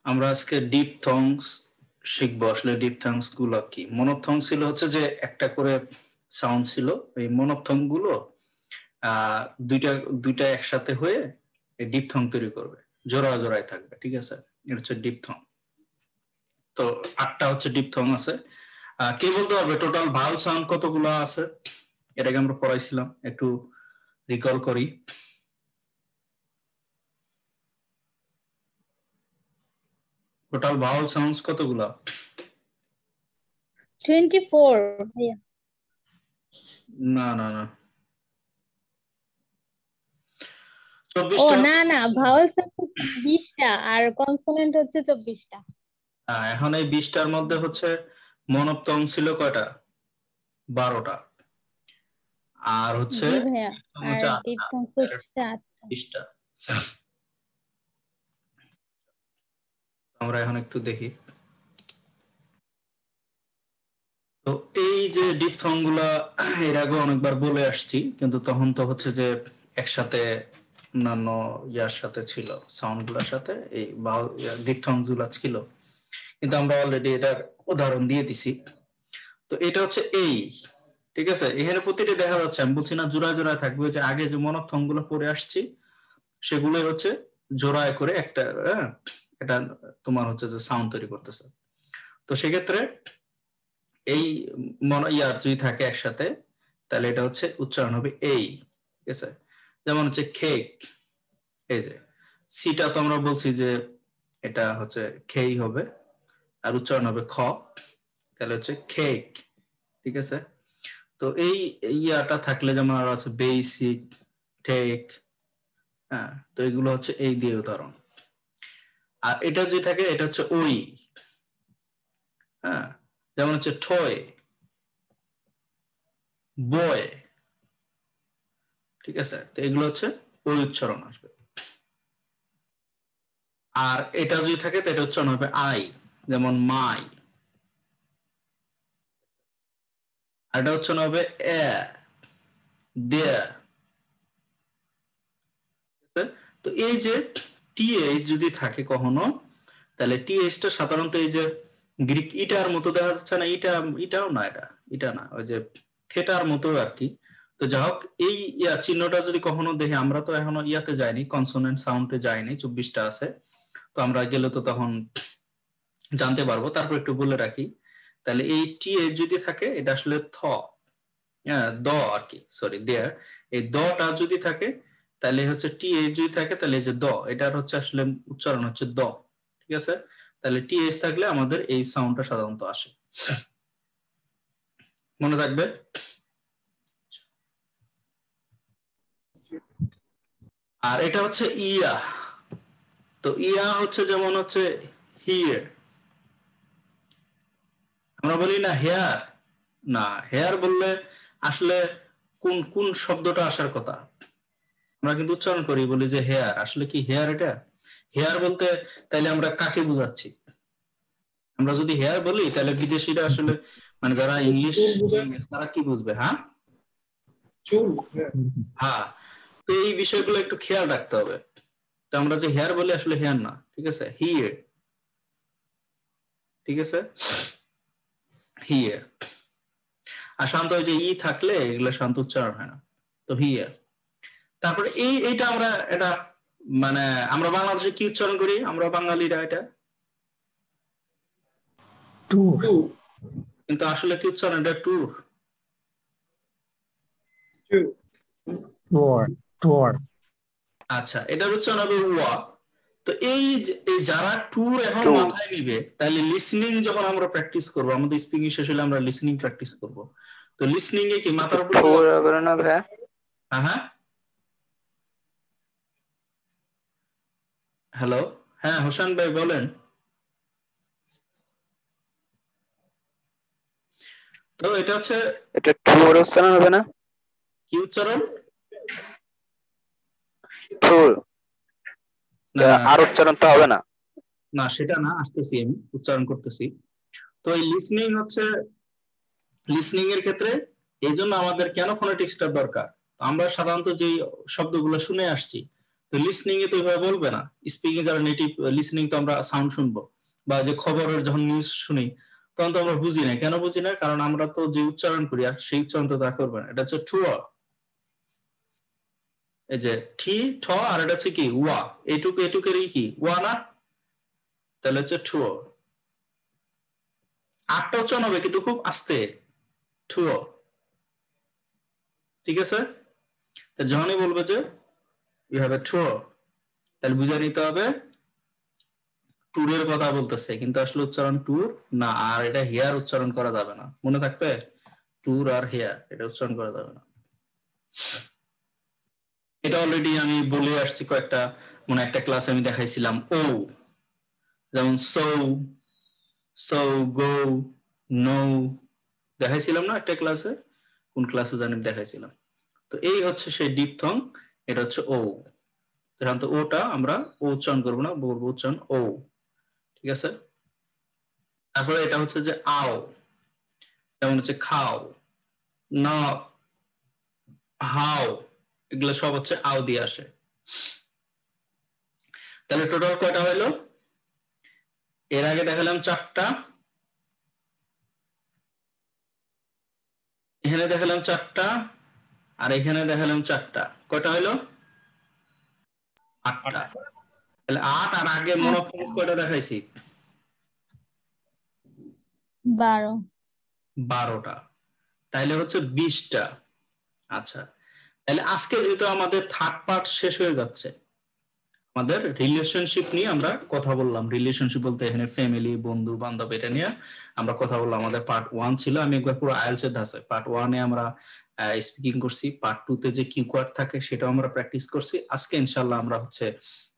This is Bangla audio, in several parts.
আমরা আজকে ডিপথংস শিখবো। আসলে ডিপথংস গুলো কি? মনোথং ছিল হচ্ছে যে একটা করে সাউন্ড ছিল, এই মনোথং গুলো দুইটা দুইটা একসাথে হয়ে এই ডিপথং তৈরি করবে, জোড়া জোড়ায় থাকবে, ঠিক আছে? এটা হচ্ছে ডিপথং। তো 8টা হচ্ছে ডিপথং আছে। কে বলতে পারবে টোটাল ভাওয়েল সাউন্ড কতগুলো আছে? এটাকে আমরা পড়াইছিলাম, একটু রিকল করি। টোটাল ভাওয়েল সাউন্ডস কতগুলো? 24 ভাইয়া। না না না, ও 24টা। না না, ভাওয়েল সাউন্ড হচ্ছে 20টা আর কনসোনেন্ট হচ্ছে 24টা। এখন এই 20টার মধ্যে হচ্ছে মনোথং ছিল কয়টা? 12টা। আর হচ্ছে জি ভাইয়া, ডিপথং আর হচ্ছে 8টা। ডিপথং তাহলে হচ্ছে 8টা। 20টা। আমরা এখন একটু দেখি। তো এই যে ডিপথং গুলা এর আগে অনেকবার বলে আসছি, কিন্তু তখন তো হচ্ছে যে একসাথে অন্যান্য ইয়ার সাথে ছিল, সাউন্ড গুলার সাথে এই ডিপথং গুলা ছিল, কিন্তু আমরা অলরেডি এটার উদাহরণ দিয়ে দিছি। তো এটা হচ্ছে এই, ঠিক আছে? এখানে প্রতিটি দেখা যাচ্ছে, আমি বলছি না জোড়ায় জোড়ায় থাকবে, যে আগে যে মনোথং গুলো পড়ে আসছি সেগুলোই হচ্ছে জোড়ায় করে একটা এটা তোমার হচ্ছে যে সাউন্ড তৈরি করতেছে। তো সেক্ষেত্রে এই ইয়ার যদি থাকে একসাথে, তাহলে এটা হচ্ছে উচ্চারণ হবে এই, ঠিক আছে? যেমন হচ্ছে কেক, এই যে সিটা তো আমরা বলছি যে এটা হচ্ছে খেই হবে, আর উচ্চারণ হবে খ, তাহলে হচ্ছে কেক, ঠিক আছে? তো এই ইয়াটা থাকলে যেমন আরো আছে বেসিক, টেক, হ্যাঁ, তো এগুলো হচ্ছে এই দিয়ে উদাহরণ। আর এটা যদি থাকে এটা হচ্ছে ওই, হ্যাঁ, যেমন হচ্ছে টয়, বয়, ঠিক আছে? তো এগুলো হচ্ছে ওই উচ্চারণ আসবে। আর এটা যদি থাকে তো এটা উচ্চারণ হবে আই, যেমন মাই। আর এটা উচ্চারণ হবে এ, দেয়ার। তো এই যে টিএইচ যদি থাকে কখনো, তাহলে টিএইচটা সাধারণত এই যে গ্রিক ইটার মতো দেখা যাচ্ছে না, ইটাও না, এটা না, ওই যে থেটার মতো আর কি। তো যাই হোক, এই চিহ্নটা যদি কখনো দেখি, আমরা তো এখনো ইয়াতে যাইনি, কনসোনেন্ট সাউন্ডে যাইনি, 24টা আছে, তো আমরা গেলে তো তখন জানতে পারবো। তারপর একটু বলে রাখি, তাহলে এই টিএইচ যদি থাকে এটা আসলে থ, হ্যাঁ, দ আর কি, সরি, দেয়ার। এই দটা যদি থাকে তাহলে হচ্ছে টিএইচ যদি থাকে তাহলে এই যে দ, এটার হচ্ছে আসলে উচ্চারণ হচ্ছে দ, ঠিক আছে? তাহলে টিএইচ থাকলে আমাদের এই সাউন্ডটা সাধারণত আসে, মনে রাখবে। আর এটা হচ্ছে ইয়া, তো ইয়া হচ্ছে যেমন হচ্ছে হিয়ার, আমরা বলি না হেয়ার, না হেয়ার বললে আসলে কোন কোন শব্দটা আসার কথা? আমরা কিন্তু উচ্চারণ করি, বলি যে হেয়ার, আসলে কি হেয়ার এটা? হেয়ার বলতে তাইলে আমরা কাকে বুঝাচ্ছি? আমরা যদি হেয়ার বলি তাহলে বিদেশিরা আসলে, মানে যারা ইংলিশ তারা কি বুঝবে? হ্যাঁ, চুল। হ্যাঁ। তো এই বিষয়গুলো একটু খেয়াল রাখতে হবে। তো আমরা যে হেয়ার বলি আসলে হেয়ার না, ঠিক আছে? হিয়ার, ঠিক আছে? হিয়ার। আর শান্ত ওই যে ই থাকলে এগুলো শান্ত উচ্চারণ হয় না, তো হিয়ার। তারপরে এইটা আমরা এটা মানে আমরা বাংলাদেশে কি উচ্চারণ করি আমরা বাঙালিরা? এটা টুর। কিন্তু আসলে কি উচ্চারণ? এটা ট্যুর। টুর। টুর। আচ্ছা, এটার উচ্চারণ হবে ওয়া। তো এই যারা ট্যুর এখন মাথায় নিবে, তাহলে লিসনিং যখন আমরা প্র্যাকটিস করব, আমাদের স্পিকিং শেষ হলে আমরা লিসনিং প্র্যাকটিস করব, তো লিসনিং এ কি মাথার উপর হ্যাঁ হ্যাঁ, হ্যালো, হ্যাঁ হোসেন ভাই বলেন। তো এটা হচ্ছে এটা ট্যুর উচ্চারণ হবে না? কি উচ্চারণ? ট্যুর। না আর উচ্চারণ তো হবে না। না, সেটা না, আসতেছি, আমি উচ্চারণ করতেছি। তো এই লিসনিং হচ্ছে, লিসনিং এর ক্ষেত্রে এই জন্য আমাদের কেন ফোনেটিক্সটা দরকার? আমরা সাধারণত যে শব্দগুলো শুনে আসছি, তো লিসনিং এ তো এভাবে বলবে না। স্পিকিং যারা নেটিভ, লিসনিং তো আমরা সাউন্ড শুনবো, বা যে খবরের যখন নিউজ শুনি তখন তো আমরা বুঝি না। কেন বুঝি না? কারণ আমরা তো যে উচ্চারণ করি আর সেই উচ্চারণ তো তা করবে না। এটা হচ্ছে টু। এই যে ঠি ঠ আর এটা হচ্ছে কি ওয়া, এটুকেরই কি ওয়া না, তাহলে হচ্ছে টু। আটটা উচ্চারণ হবে কিন্তু খুব আস্তে, টু। ঠিক আছে? তো যখনই বলবে যে ইউ হ্যাভ এ টু, তাহলে বুঝে নিতে হবে ট্যুরের কথা বলতেছে, কিন্তু আসলে উচ্চারণ ট্যুর না। আর এটা হেয়ার উচ্চারণ করা যাবে না, মনে থাকবে? ট্যুর আর হেয়ার এটা উচ্চারণ করা যাবে না। এটা অলরেডি আমি বলে আসছি কয়েকটা, মনে একটা ক্লাসে আমি দেখাইছিলাম ও, যেমন সো, সো, গো, নো, দেখাইছিলাম না একটা ক্লাসে? কোন ক্লাসে জানি দেখাইছিলাম। তো এই হচ্ছে সেই ডিপথং, এটা হচ্ছে ও। সাধারণত ওটা আমরা ও উচ্চারণ করবো না, বলবো উচ্চারণ ও। ঠিক আছে? তারপরে এটা হচ্ছে যে আও, যেমন হচ্ছে খাও, না, হাও, এগুলো সব হচ্ছে আও দিয়ে আসে। তাহলে টোটাল কয়টা হইলো? এর আগে দেখালাম 4টা, এখানে দেখালাম 4টা, আর এখানে দেখালাম 4টা। কয়টা হইলো? 8টা। তাহলে 8 আর আগে মনোফোনস কয়টা দেখাইছি? 12। 12টা। তাহলে হচ্ছে 20টা। আচ্ছা, তাহলে আজকে যেহেতু আমাদের থার্ড পার্ট শেষ হয়ে যাচ্ছে, আমাদের রিলেশনশিপ নিয়ে আমরা কথা বললাম। রিলেশনশিপ বলতে এখানে ফ্যামিলি, বন্ধু বান্ধব, এটা নিয়ে আমরা কথা বললাম। আমাদের পার্ট 1 ছিল, আমি একবার পুরো আইএলটিএস এর ধাঁচে পার্ট 1 এ আমরা স্পিকিং করছি। পার্ট 2 তে যে কিউ কোয়াড থাকে সেটাও আমরা প্র্যাকটিস করছি। আজকে ইনশাআল্লাহ আমরা হচ্ছে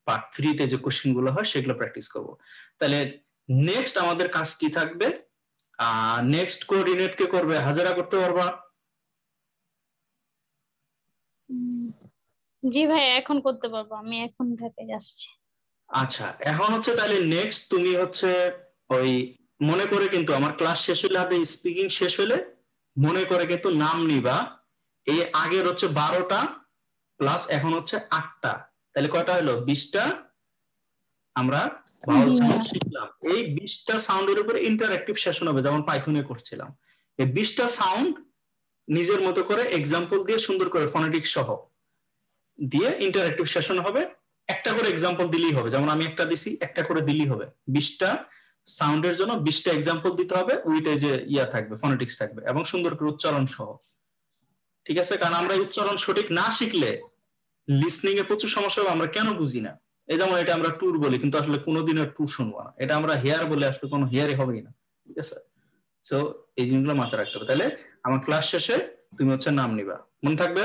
পার্ট 3 তে যে কোশ্চেন গুলো হয় সেগুলো প্র্যাকটিস করব। তাহলে নেক্সট আমাদের কাজ কি থাকবে? নেক্সট কোঅর্ডিনেট কে করবে? হাজারা করতে পারবা? জি ভাই, এখন করতে পারবো, আমি এখন ঢাকায় যাচ্ছি। আচ্ছা, এখন হচ্ছে তাহলে নেক্সট তুমি হচ্ছে ওই মনে করে, কিন্তু আমার ক্লাস শেষ হলে, হাতে স্পিকিং শেষ হলে মনে করে কিন্তু নাম নিবা। এই আগের হচ্ছে 12টা প্লাস এখন হচ্ছে 8টা, তাহলে কয়টা হলো? 20টা আমরা ভাওয়াল জি সাউন্ড ভাইয়া। শিখলাম। এই 20টা সাউন্ডের উপরে ইন্টারঅ্যাক্টিভ সেশন হবে, যেমন পাইথনে করছিলাম। এই 20টা সাউন্ড নিজের মতো করে এক্সাম্পল দিয়ে সুন্দর করে ফনেটিক সহ দিয়ে ইন্টারঅ্যাক্টিভ সেশন হবে। একটা করে এক্সাম্পল দিলেই হবে, যেমন আমি একটা দিছি, একটা করে দিলেই হবে। 20টা সাউন্ডের জন্য 20টা এক্সাম্পল দিতে হবে, উইথ যে ইয়া থাকবে, ফনেটিক্স থাকবে, এবং সুন্দর করে উচ্চারণ সহ। ঠিক আছে? কারণ আমরা উচ্চারণ সঠিক না শিখলে লিসনিং এ প্রচুর সমস্যা হবে। আমরা কেন বুঝি না? এই যেমন এটা আমরা ট্যুর বলি, কিন্তু আসলে কোনোদিনও ট্যুর শুনবো না। এটা আমরা হেয়ার বলে, আসলে কোনো হেয়ারই হবেই না। ঠিক আছে? সো এই জিনিসগুলো মাথায় রাখতে হবে। তাহলে আমার ক্লাস শেষে তুমি হচ্ছে নাম নিবা, মনে থাকবে?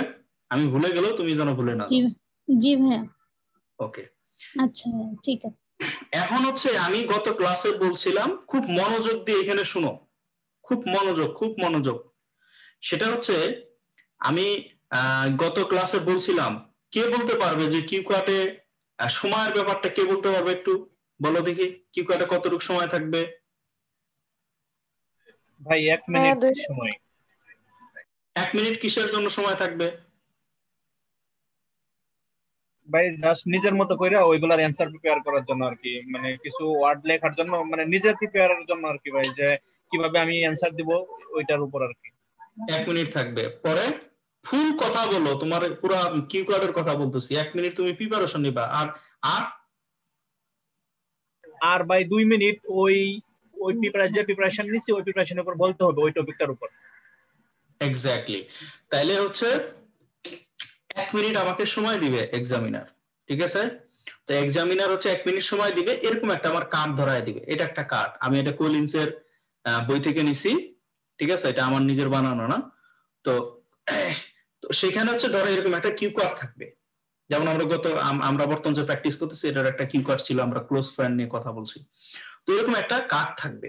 আমি ভুলে গেলেও তুমি যেন ভুলে না জি যাও। জি ভাইয়া। ওকে। আচ্ছা ভাইয়া, ঠিক আছে। এখন হচ্ছে আমি গত ক্লাসে বলছিলাম, খুব মনোযোগ দিয়ে এখানে শুনো, খুব মনোযোগ, খুব মনোযোগ। সেটা হচ্ছে আমি গত ক্লাসে বলছিলাম, কে বলতে পারবে যে কিউ কাটে সময়ের ব্যাপারটা কে বলতে পারবে? একটু বলো দেখি, কিউ কাটে কতটুকু সময় থাকবে? ভাই 1 মিনিট সময়। 1 মিনিট কিসের জন্য সময় থাকবে? ভাই জাস্ট নিজের মতো করে ওইগুলার অ্যানসার প্রিপেয়ার করার জন্য আর কি, মানে কিছু ওয়ার্ড লেখার জন্য, মানে নিজের প্রিপেয়ারের জন্য আর কি ভাই, যে কিভাবে আমি অ্যানসার দিব ওইটার উপর আর কি। 1 মিনিট থাকবে। পরে ফুল কথা বলো, তোমার পুরো কিউ কার্ডের কথা বলতেছি। 1 মিনিট তুমি প্রিপারেশন নিবা। আর আর আর ভাই 2 মিনিট ওই ওই প্রিপারেশন নিছি ওই প্রিপারেশনের উপর বলতে হবে, ওই টপিকটার উপর। এক্স্যাক্টলি। তাইলে হচ্ছে 1 মিনিট আমাকে সময় দিবে এক্সামিনার। ঠিক আছে? তো এক্সামিনার হচ্ছে 1 মিনিট সময় দিবে, এরকম একটা আমার কার্ড ধরায় দিবে। এটা একটা কার্ড, আমি এটা কোলিন্সের বই থেকে নিছি। ঠিক আছে? এটা আমার নিজের বানানো না। তো সেখানে হচ্ছে ধরো এরকম একটা কিউ কার্ড থাকবে। যেমন আমরা বর্তমান যে প্র্যাকটিস করতেছি, এটার একটা কিউ কার্ড ছিল, আমরা ক্লোজ ফ্রেন্ড নিয়ে কথা বলছি। তো এরকম একটা কার্ড থাকবে।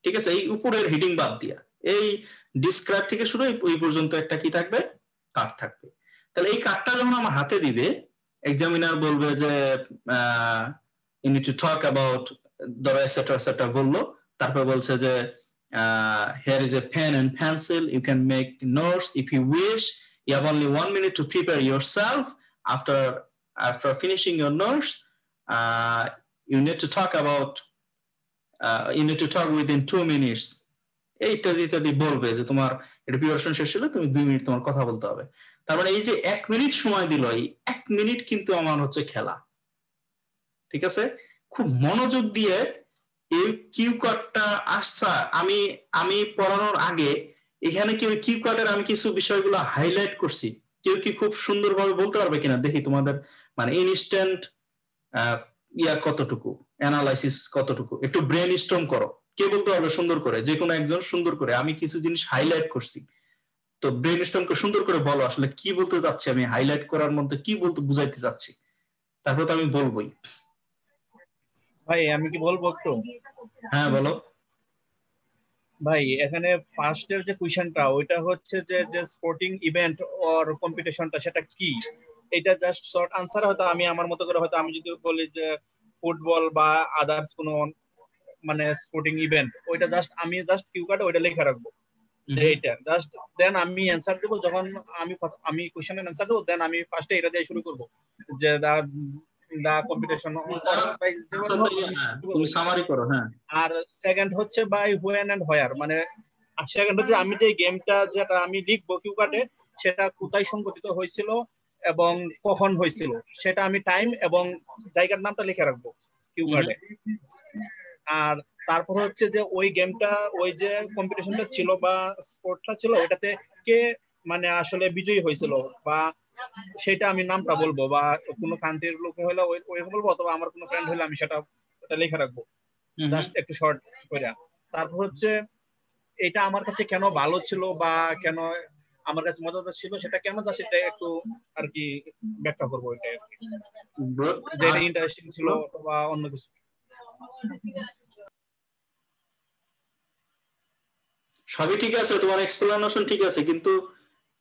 ঠিক আছে? এই উপরের হিডিং বাদ দিয়া, এই ডিসক্রাইব থেকে শুরু এই পর্যন্ত একটা কি থাকবে? কার্ড থাকবে। তাহলে এই কার্ডটা যখন আমার হাতে দিবে, এক্সামিনার বলবে যে you need to talk about, ধরো এটসেট্রা এটসেট্রা বললো। তারপর বলছে যে here is a pen and pencil, you can make notes if you wish, you have only 1 minute to prepare yourself. After after finishing your notes, you need to talk about, you need to talk within 2 minutes. এই ইত্যাদি ইত্যাদি বলবে যে তোমার এটা প্রিপারেশন শেষ হলে তুমি 2 মিনিট তোমার কথা বলতে হবে। তার মানে এই যে 1 মিনিট সময় দিল, এই 1 মিনিট কিন্তু আমার হচ্ছে খেলা। ঠিক আছে, খুব মনোযোগ দিয়ে এই কিউ কার্ডটা আসছে। আমি পড়ানোর আগে এখানে কি ওই কিউ কার্ডের আমি কিছু বিষয়গুলো হাইলাইট করছি, কেউ কি খুব সুন্দরভাবে বলতে পারবে কিনা দেখি তোমাদের মানে ইনস্ট্যান্ট কতটুকু, অ্যানালাইসিস কতটুকু, একটু ব্রেন স্টর্ম করো। কে বলতে পারবে সুন্দর করে, যে কোনো একজন সুন্দর করে, আমি কিছু জিনিস হাইলাইট করছি, তো ব্রেন স্টর্ম করে সুন্দর করে বলো আসলে কি বলতে চাচ্ছি, আমি হাইলাইট করার মধ্যে কি বলতে বুঝাইতে চাচ্ছি, তারপর তো আমি বলবোই। ভাই আমি কি বলবো একটু? হ্যাঁ বলো। ভাই এখানে ফার্স্টের যে কোশ্চেনটা ওইটা হচ্ছে যে স্পোর্টিং ইভেন্ট অর কম্পিটিশনটা সেটা কি, এটা জাস্ট শর্ট আনসার হয়তো আমি আমার মতো করে হয়তো আমি যদি বলি যে ফুটবল বা আদার্স কোনো মানে স্পোর্টিং ইভেন্ট, ওইটা জাস্ট আমি জাস্ট কিউ কার্ডে ওইটা লিখে রাখবো যে এটা জাস্ট, দেন আমি অ্যানসার দেবো। যখন আমি কোশ্চেনের অ্যানসার দেবো দেন আমি ফার্স্টে এটা দিয়ে শুরু করবো যে দা কম্পিটিশন, তুমি সামারি করো। হ্যাঁ, আর সেকেন্ড হচ্ছে বাই হোয়েন এন্ড হোয়ার, মানে সেকেন্ড হচ্ছে আমি যে গেমটা যেটা আমি লিখবো কিউ কার্ডে সেটা কোথায় সংঘটিত হয়েছিল এবং কখন হয়েছিল সেটা আমি টাইম এবং জায়গার নামটা লিখে রাখবো কিউ কার্ডে। আর তারপর হচ্ছে যে ওই গেমটা, ওই যে কম্পিটিশনটা ছিল বা স্পোর্টটা ছিল ওটাতে কে মানে আসলে বিজয়ী হয়েছিল বা সেটা আমি নামটা বলবো, বা কোনো কান্ট্রির লোক হলে ওই বলবো, অথবা আমার কোনো ফ্রেন্ড হলে আমি সেটা লিখে রাখবো জাস্ট একটু শর্ট করে। তারপর হচ্ছে এটা আমার কাছে কেন ভালো ছিল বা কেন আমার কাছে মজাদার ছিল সেটা কেন, সেটা একটু আর কি ব্যাখ্যা করবো এটা, যে এটা ইন্টারেস্টিং ছিল বা অন্য কিছু। সবই ঠিক আছে, তোমার এক্সপ্লেনেশন ঠিক আছে, কিন্তু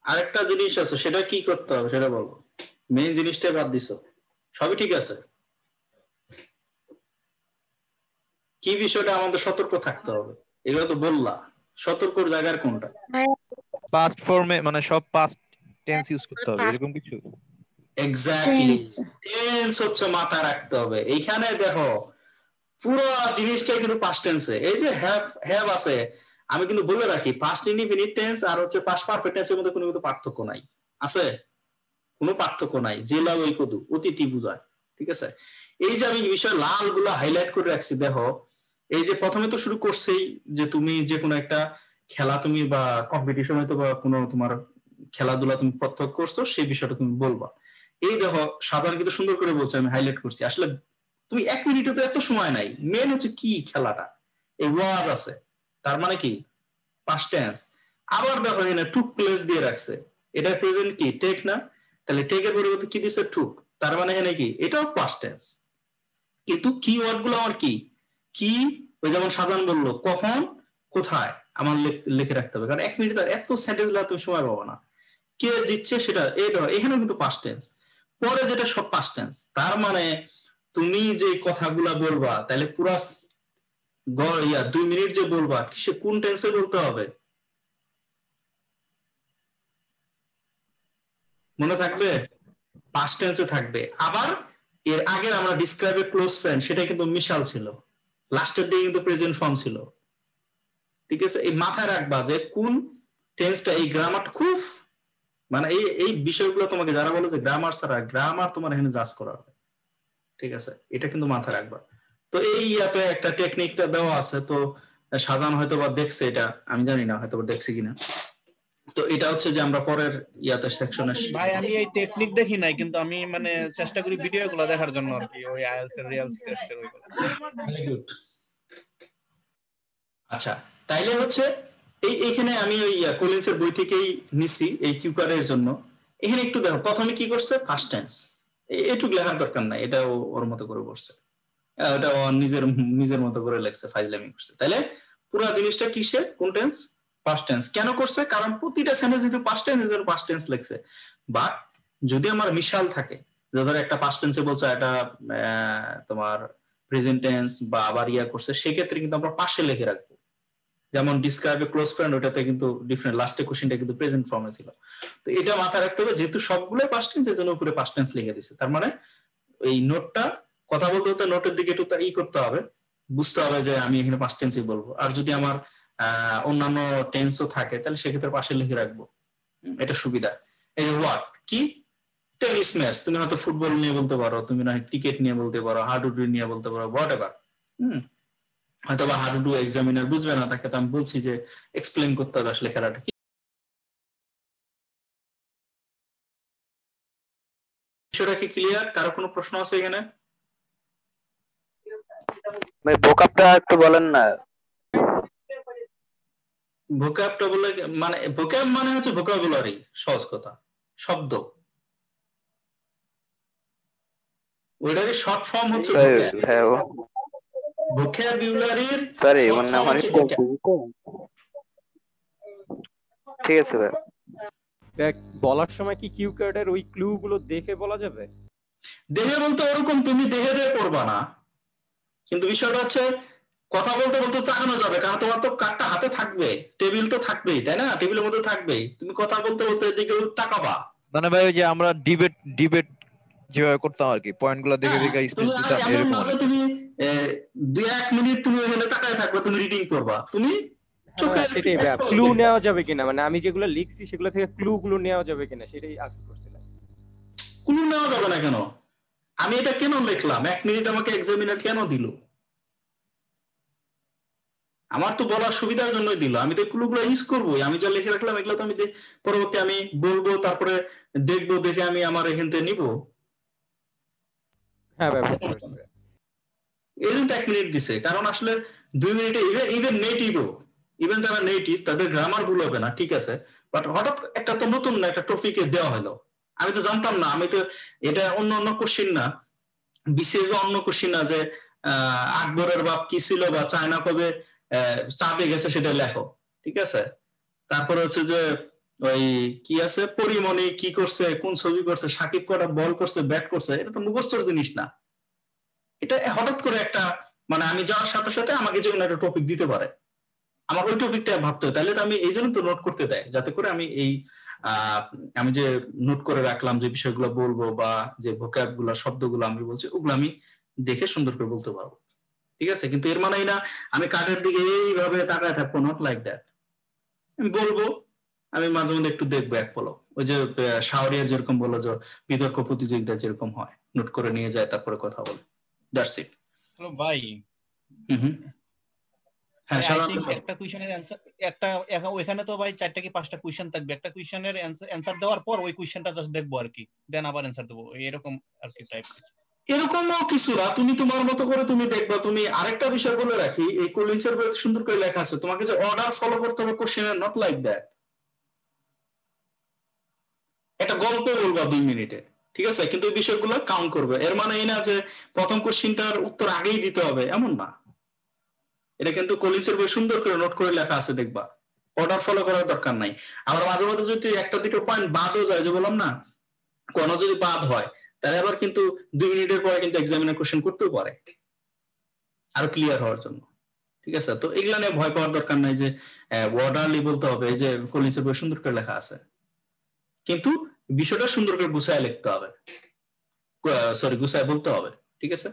আরেকটা জিনিস আছে, সেটা কি করতে হবে সেটা বলো। মেইন জিনিসটা বাদ দিছো, সবই ঠিক আছে, কি বিষয়টা আমাদের সতর্ক থাকতে হবে এগুলো তো বললা, সতর্কর জায়গার কোনটা? পাস্ট ফর্মে মানে সব পাস্ট টেন্স ইউজ করতে হবে এরকম কিছু। এক্স্যাক্টলি, টেন্স হচ্ছে মাথায় রাখতে হবে। এইখানে দেখো পুরো জিনিসটাই কিন্তু পাস্ট টেন্সে, এই যে হ্যাভ আছে, আমি কিন্তু বলে রাখি পাস্ট ইনডিফিনিট টেন্স আর হচ্ছে পাস্ট পারফেক্ট টেন্সের মধ্যে কোনো কিন্তু পার্থক্য নাই, আছে কোনো পার্থক্য নাই, যে লাভ ওই কদু অতিথি বুঝায়। ঠিক আছে, এই যে আমি বিষয় লাল গুলো হাইলাইট করে রাখছি, দেখো এই যে প্রথমে তো শুরু করছেই যে তুমি যে কোনো একটা খেলা তুমি বা কম্পিটিশন হয়তো বা কোনো তোমার খেলাধুলা তুমি প্রত্যক্ষ করছো সেই বিষয়টা তুমি বলবা। এই দেখো সাধারণ কিন্তু সুন্দর করে বলছে, আমি হাইলাইট করছি, আসলে তুমি 1 মিনিটে তো এত সময় নাই, মেন হচ্ছে কি খেলাটা, এই ওয়াজ আছে, তার মানে কি পাস্ট টেন্স। আবার দেখো এখানে টুক প্লেস দিয়ে রাখছে, এটা প্রেজেন্ট কি টেক না, তাহলে টেকের পরিবর্তে কি দিছে টুক, তার মানে এখানে কি এটাও পাস্ট টেন্স, কিন্তু কি ওয়ার্ড গুলো আমার কি কি ওই যেমন সাজান বললো কখন কোথায় আমার লিখে রাখতে হবে, কারণ 1 মিনিট আর এত সেন্টেন্স লাগতে তুমি সময় পাবো না। কে দিচ্ছে সেটা, এই দেখো এখানেও কিন্তু পাস্ট টেন্স, পরে যেটা সব পাস্ট টেন্স, তার মানে তুমি যে কথাগুলা বলবা তাহলে পুরা 2 মিনিট যে বলবা সে কোন টেন্সে বলতে হবে মনে থাকবে, পাস্ট টেন্সে থাকবে। আবার এর আগে আমরা ডিসক্রাইব এ ক্লোজ ফ্রেন্ড সেটা কিন্তু মিশাল ছিল, লাস্টের দিকে কিন্তু প্রেজেন্ট ফর্ম ছিল। ঠিক আছে, এই মাথায় রাখবা যে কোন টেন্সটা, এই গ্রামার খুব মানে এই বিষয়গুলো তোমাকে যারা বলে যে গ্রামার ছাড়া, গ্রামার তোমার এখানে জাজ করা হবে। ঠিক আছে, এটা কিন্তু মাথায় রাখবা। তো এই ইয়াতে একটা টেকনিকটা দেওয়া আছে, তো সাজান হয়তো বা দেখছে, এটা আমি জানি না হয়তো বা দেখছে কিনা। তো এটা হচ্ছে যে আমরা পরের ইয়াতে সেকশনে, ভাই আমি এই টেকনিক দেখি নাই, কিন্তু আমি মানে চেষ্টা করি ভিডিও গুলো দেখার জন্য আর কি, ওই আইএলটিএস এর রিয়েলস টেস্টের ওইগুলো। আচ্ছা তাইলে হচ্ছে এইখানে আমি ওই কলিন্সের বই থেকেই নিছি এই কিউ কার্ডের জন্য। এখানে একটু দেখো প্রথমে কি করছে, ফার্স্ট টেন্স, এটুকু লেখার দরকার নাই, এটা ওর মতো করে করছে, এটা নিজের মতো করে লেখছে, ফাইজলামি করছে। তাহলে পুরো জিনিসটা কিসে, কোন টেন্স, পাস্ট টেন্স। কেন করছে, কারণ প্রতিটা সেন্টেন্স যেহেতু পাস্ট টেন্স, এর পাস্ট টেন্স লেখছে। বাট যদি আমার মিশাল থাকে, ধরো একটা পাস্ট টেন্সে বলছে, এটা তোমার প্রেজেন্ট টেন্স বা আবার ইয়া করছে, সেক্ষেত্রে কিন্তু আমরা পাশে লিখে রাখবো যেমন ডিসক্রাইব এ ক্লোজ ফ্রেন্ড, ওটাতে কিন্তু ডিফারেন্ট, লাস্টের কোশ্চেনটা কিন্তু প্রেজেন্ট ফর্মে ছিল। তো এটা মাথায় রাখতে হবে, যেহেতু সবগুলো পাস্ট টেন্স, এর জন্য উপরে পাস্ট টেন্স লিখে দিছে। তার মানে এই নোটটা কথা বলতে বলতে নোটের দিকে একটু করতে হবে, বুঝতে হবে যে আমি এখানে পাস্ট টেন্সই বলবো। আর যদি আমার অন্যান্য টেন্সও থাকে তাহলে সেক্ষেত্রে পাশে লিখে রাখবো, এটা সুবিধা। এই হোয়াট কি, টেনিস ম্যাচ, তুমি হয়তো ফুটবল নিয়ে বলতে পারো, তুমি না ক্রিকেট নিয়ে বলতে পারো, হাডুডু নিয়ে বলতে পারো, হোয়াট এভার। হয়তো বা হাডুডু এক্সামিনার বুঝবে না, তাকে তো আমি বলছি যে এক্সপ্লেন করতে হবে আসলে খেলাটা কি। বিষয়টা কি ক্লিয়ার? কারো কোনো প্রশ্ন আছে এখানে? ভাই ভোকাবটা একটু বলেন না। ভোকাবটা বলে মানে, ভোকাব মানে হচ্ছে ভোকাবুলারি, সহজ কথা, শব্দ। ওইটারই শর্ট ফর্ম হচ্ছে ভোকাব। হ্যাঁ ভোকাবুলারির সরি, শর্ট মানে ফর্ম আমার হচ্ছে একটু ভোকাব। ঠিক আছে ভাই। দেখ, বলার সময় কি কিউ কার্ডের ওই ক্লু গুলো দেখে বলা যাবে? দেহে বলতে ওরকম তুমি দেহে দিয়ে পড়বা না, কিন্তু বিষয়টা হচ্ছে কথা বলতে বলতে তাকানো যাবে, কারণ তোমার তো কার্ডটা হাতে থাকবে, টেবিল তো থাকবেই, তাই না? টেবিলের মধ্যে থাকবেই, তুমি কথা বলতে বলতে এদিকে তাকাবা। মানে ভাই ওই যে আমরা ডিবেট যেভাবে করতাম আর কি, পয়েন্ট গুলো দেখে দেখে স্পেস তুমি আর দিতাম, এমন এরকম না আর যে কি। তুমি 2-1 মিনিট তুমি ওখানে তাকায় থাকবে, তুমি রিডিং করবা, তুমি চোখে হ্যাঁ সেটাই ভাই, ক্লু নেওয়া যাবে কিনা, মানে আমি যেগুলো লিখছি সেগুলো থেকে ক্লু গুলো নেওয়া যাবে কিনা সেটাই আস্ক করছিলাম। ক্লু নেওয়া যাবে না কেন? আমি এটা কেন লিখলাম, 1 মিনিট আমাকে এক্সামিনার কেন দিল? আমার তো বলার সুবিধার জন্যই দিল, আমি তো ক্লুগুলো ইউজ করবোই। আমি যা লিখে রাখলাম এগুলো তো আমি পরবর্তী আমি বলবো, তারপরে দেখবো, দেখে আমি আমার এখান থেকে নিবো। হ্যাঁ ভাই বুঝতে পারছি। এই জন্য 1 মিনিট দিছে, কারণ আসলে 2 মিনিটে ইভেন নেটিভও, ইভেন যারা নেটিভ তাদের গ্রামার ভুল হবে না, ঠিক আছে, বাট হঠাৎ একটা তো নতুন একটা টপিকে দেওয়া হলো, আমি তো জানতাম না, আমি তো এটা অন্য অন্য কোশ্চিন না, বিশেষ বা অন্য কোশ্চিন না যে আকবরের বাপ কি ছিল বা চায়না কবে চাঁদে গেছে সেটা লেখো, ঠিক আছে। তারপরে হচ্ছে যে ওই কি আছে, পরিমণি কি করছে, কোন ছবি করছে, সাকিব কটা বল করছে, ব্যাট করছে, এটা তো মুখস্থর জিনিস না। এটা হঠাৎ করে একটা, মানে আমি যাওয়ার সাথে সাথে আমাকে যে কোনো একটা টপিক দিতে পারে, আমার ওই টপিকটা ভাবতে হয়, তাহলে তো আমি এই জন্য তো নোট করতে দেয়, যাতে করে আমি এই আমি যে নোট করে রাখলাম যে বিষয়গুলো বলবো বা যে ভোকাব গুলা শব্দগুলো আমি বলছি, ওগুলো আমি দেখে সুন্দর করে বলতে পারবো, ঠিক আছে। কিন্তু এর মানেই না আমি কার্ডের দিকে এইভাবে তাকায় থাকবো, নট লাইক দ্যাট। আমি বলবো, আমি মাঝে মধ্যে একটু দেখবো এক পলক, ওই যে শাওরিয়া যেরকম বললো যে বিতর্ক প্রতিযোগিতা যেরকম হয়, নোট করে নিয়ে যায় তারপরে কথা বলে, দ্যাটস ইট। ভাই হ্যাঁ আই সাধারণত থিংক একটা কোশ্চেনের অ্যানসার ওইখানে তো ভাই 4টা কি 5টা কোশ্চেন থাকবে, একটা কোশ্চেনের অ্যানসার দেওয়ার পর ওই কোশ্চেনটা জাস্ট দেখবো আর কি, দেন আবার অ্যানসার দেবো, এরকম আর কি টাইপ। এরকমও কিছু না, তুমি তোমার মতো করে তুমি দেখবা। তুমি আরেকটা বিষয় বলে রাখি, এই কোলিন্সের বইতে সুন্দর করে লেখা আছে, তোমাকে যে অর্ডার ফলো করতে হবে কোশ্চেনের, নট লাইক দ্যাট। একটা গল্প বলবা 2 মিনিটে, ঠিক আছে, কিন্তু এই বিষয়গুলো কাউন্ট করবে। এর মানে এই না যে প্রথম কোশ্চেনটার উত্তর আগেই দিতে হবে, এমন না। এটা কিন্তু কলিন্সের বই সুন্দর করে নোট করে লেখা আছে, দেখবা, অর্ডার ফলো করার দরকার নাই। আবার মাঝে মাঝে যদি একটা দুটো পয়েন্ট বাদও যায়, যে বললাম না, কোনো যদি বাদ হয় তাহলে আবার কিন্তু 2 মিনিটের পরে কিন্তু এক্সামিনার কোশ্চেন করতেও পারে, আরো ক্লিয়ার হওয়ার জন্য, ঠিক আছে। তো এগুলা নিয়ে ভয় পাওয়ার দরকার নাই যে অর্ডারলি বলতে হবে, এই যে কলিন্সের বই সুন্দর করে লেখা আছে, কিন্তু বিষয়টা সুন্দর করে গুছায় লিখতে হবে, সরি গুছায় বলতে হবে, ঠিক আছে।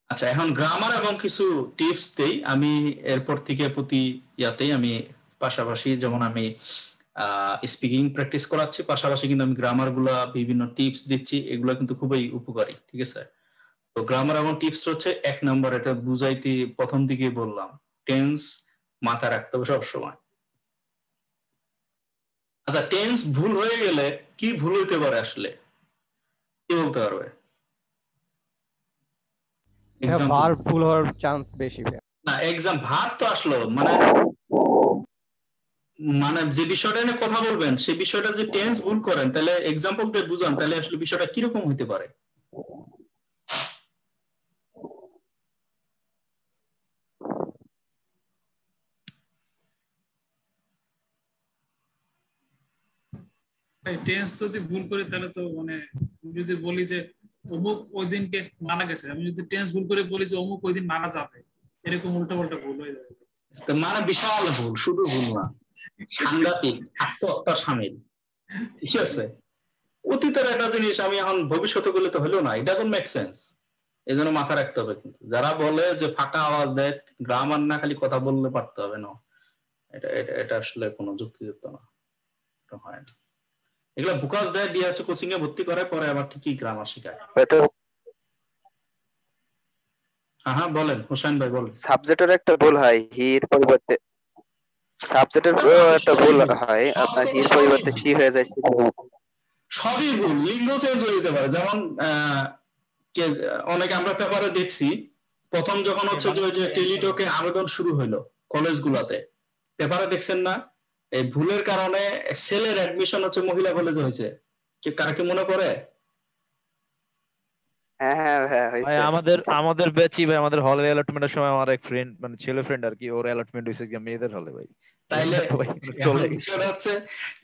আচ্ছা, এখন গ্রামার এবং কিছু টিপস দেই আমি, এরপর থেকে প্রতি ইয়াতেই আমি পাশাপাশি, যেমন আমি স্পিকিং প্র্যাকটিস করাচ্ছি, পাশাপাশি কিন্তু আমি গ্রামার গুলা বিভিন্ন টিপস দিচ্ছি, এগুলো কিন্তু খুবই উপকারী, ঠিক আছে। তো গ্রামার এবং টিপস হচ্ছে 1 নম্বর, এটা বুঝাইতে প্রথম দিকে বললাম, টেন্স মাথায় রাখতে হবে সবসময়। আচ্ছা, টেন্স ভুল হয়ে গেলে কি ভুল হইতে পারে আসলে, কি বলতে পারবে? ভার্ব ভুল হওয়ার চান্স বেশি ভাই। না, ভার্ব তো আসলো, মানে মানে যে বিষয়টা নিয়ে কথা বলবেন সেই বিষয়টা যে টেন্স ভুল করেন, তাহলে এক্সাম্পল দিয়ে বুঝান, তাহলে আসলে বিষয়টা কিরকম হইতে পারে? টেন্স যদি ভুল করি তাহলে তো মানে যদি বলি যে অমুক ওই দিনকে মারা গেছে, আমি যদি টেন্স ভুল করে বলি যে অমুক ওই দিন মারা যাবে, এরকম উল্টা পাল্টা ভুল হয়ে যাবে। তো মানে বিশাল ভুল, শুধু ভুল না, সাংঘাতিক আত্মহত্যা সামিল। ঠিক আছে, অতীতের একটা জিনিস আমি এখন ভবিষ্যতে বলে তো হলো না, এটা ডাজন্ট মেক সেন্স। এই জন্য মাথা রাখতে হবে। কিন্তু যারা বলে যে ফাঁকা আওয়াজ দেয়, গ্রামার না খালি কথা বললে পারতে হবে না, এটা এটা এটা আসলে কোনো যুক্তিযুক্ত না, এটা হয় না। এগুলো বুকাস দেয় দিয়ে হচ্ছে কোচিং এ ভর্তি করে, পরে আবার ঠিকই গ্রামার শেখায়। হয়তো হ্যাঁ বলেন হোসেন ভাই বলেন। সাবজেক্টের একটা ভুল হয়, হির পরিবর্তে সাবজেক্টের একটা ভুল হয়, আপনার হির পরিবর্তে সি হয়ে যায়। সবই ভুল, লিঙ্গ চেঞ্জ হয়ে যেতে পারে। যেমন অনেকে আমরা পেপারে দেখছি, প্রথম যখন হচ্ছে যে টেলিটকে আবেদন শুরু হইলো কলেজগুলোতে, পেপারে দেখছেন না, এই ভুলের কারণে ছেলের অ্যাডমিশন হচ্ছে মহিলা কলেজে হয়েছে। কারা কি মনে করে? হ্যাঁ হ্যাঁ হ্যাঁ ভাই হয়েছে। আমাদের ব্যাচই ভাই, আমাদের হলে অ্যালটমেন্টের সময় আমার এক ফ্রেন্ড, মানে ছেলে ফ্রেন্ড আর কি, ওর অ্যালটমেন্ট হয়েছে কি মেয়েদের হলে ভাই। তাইলে ভাই চলে গেছে। বিষয়টা হচ্ছে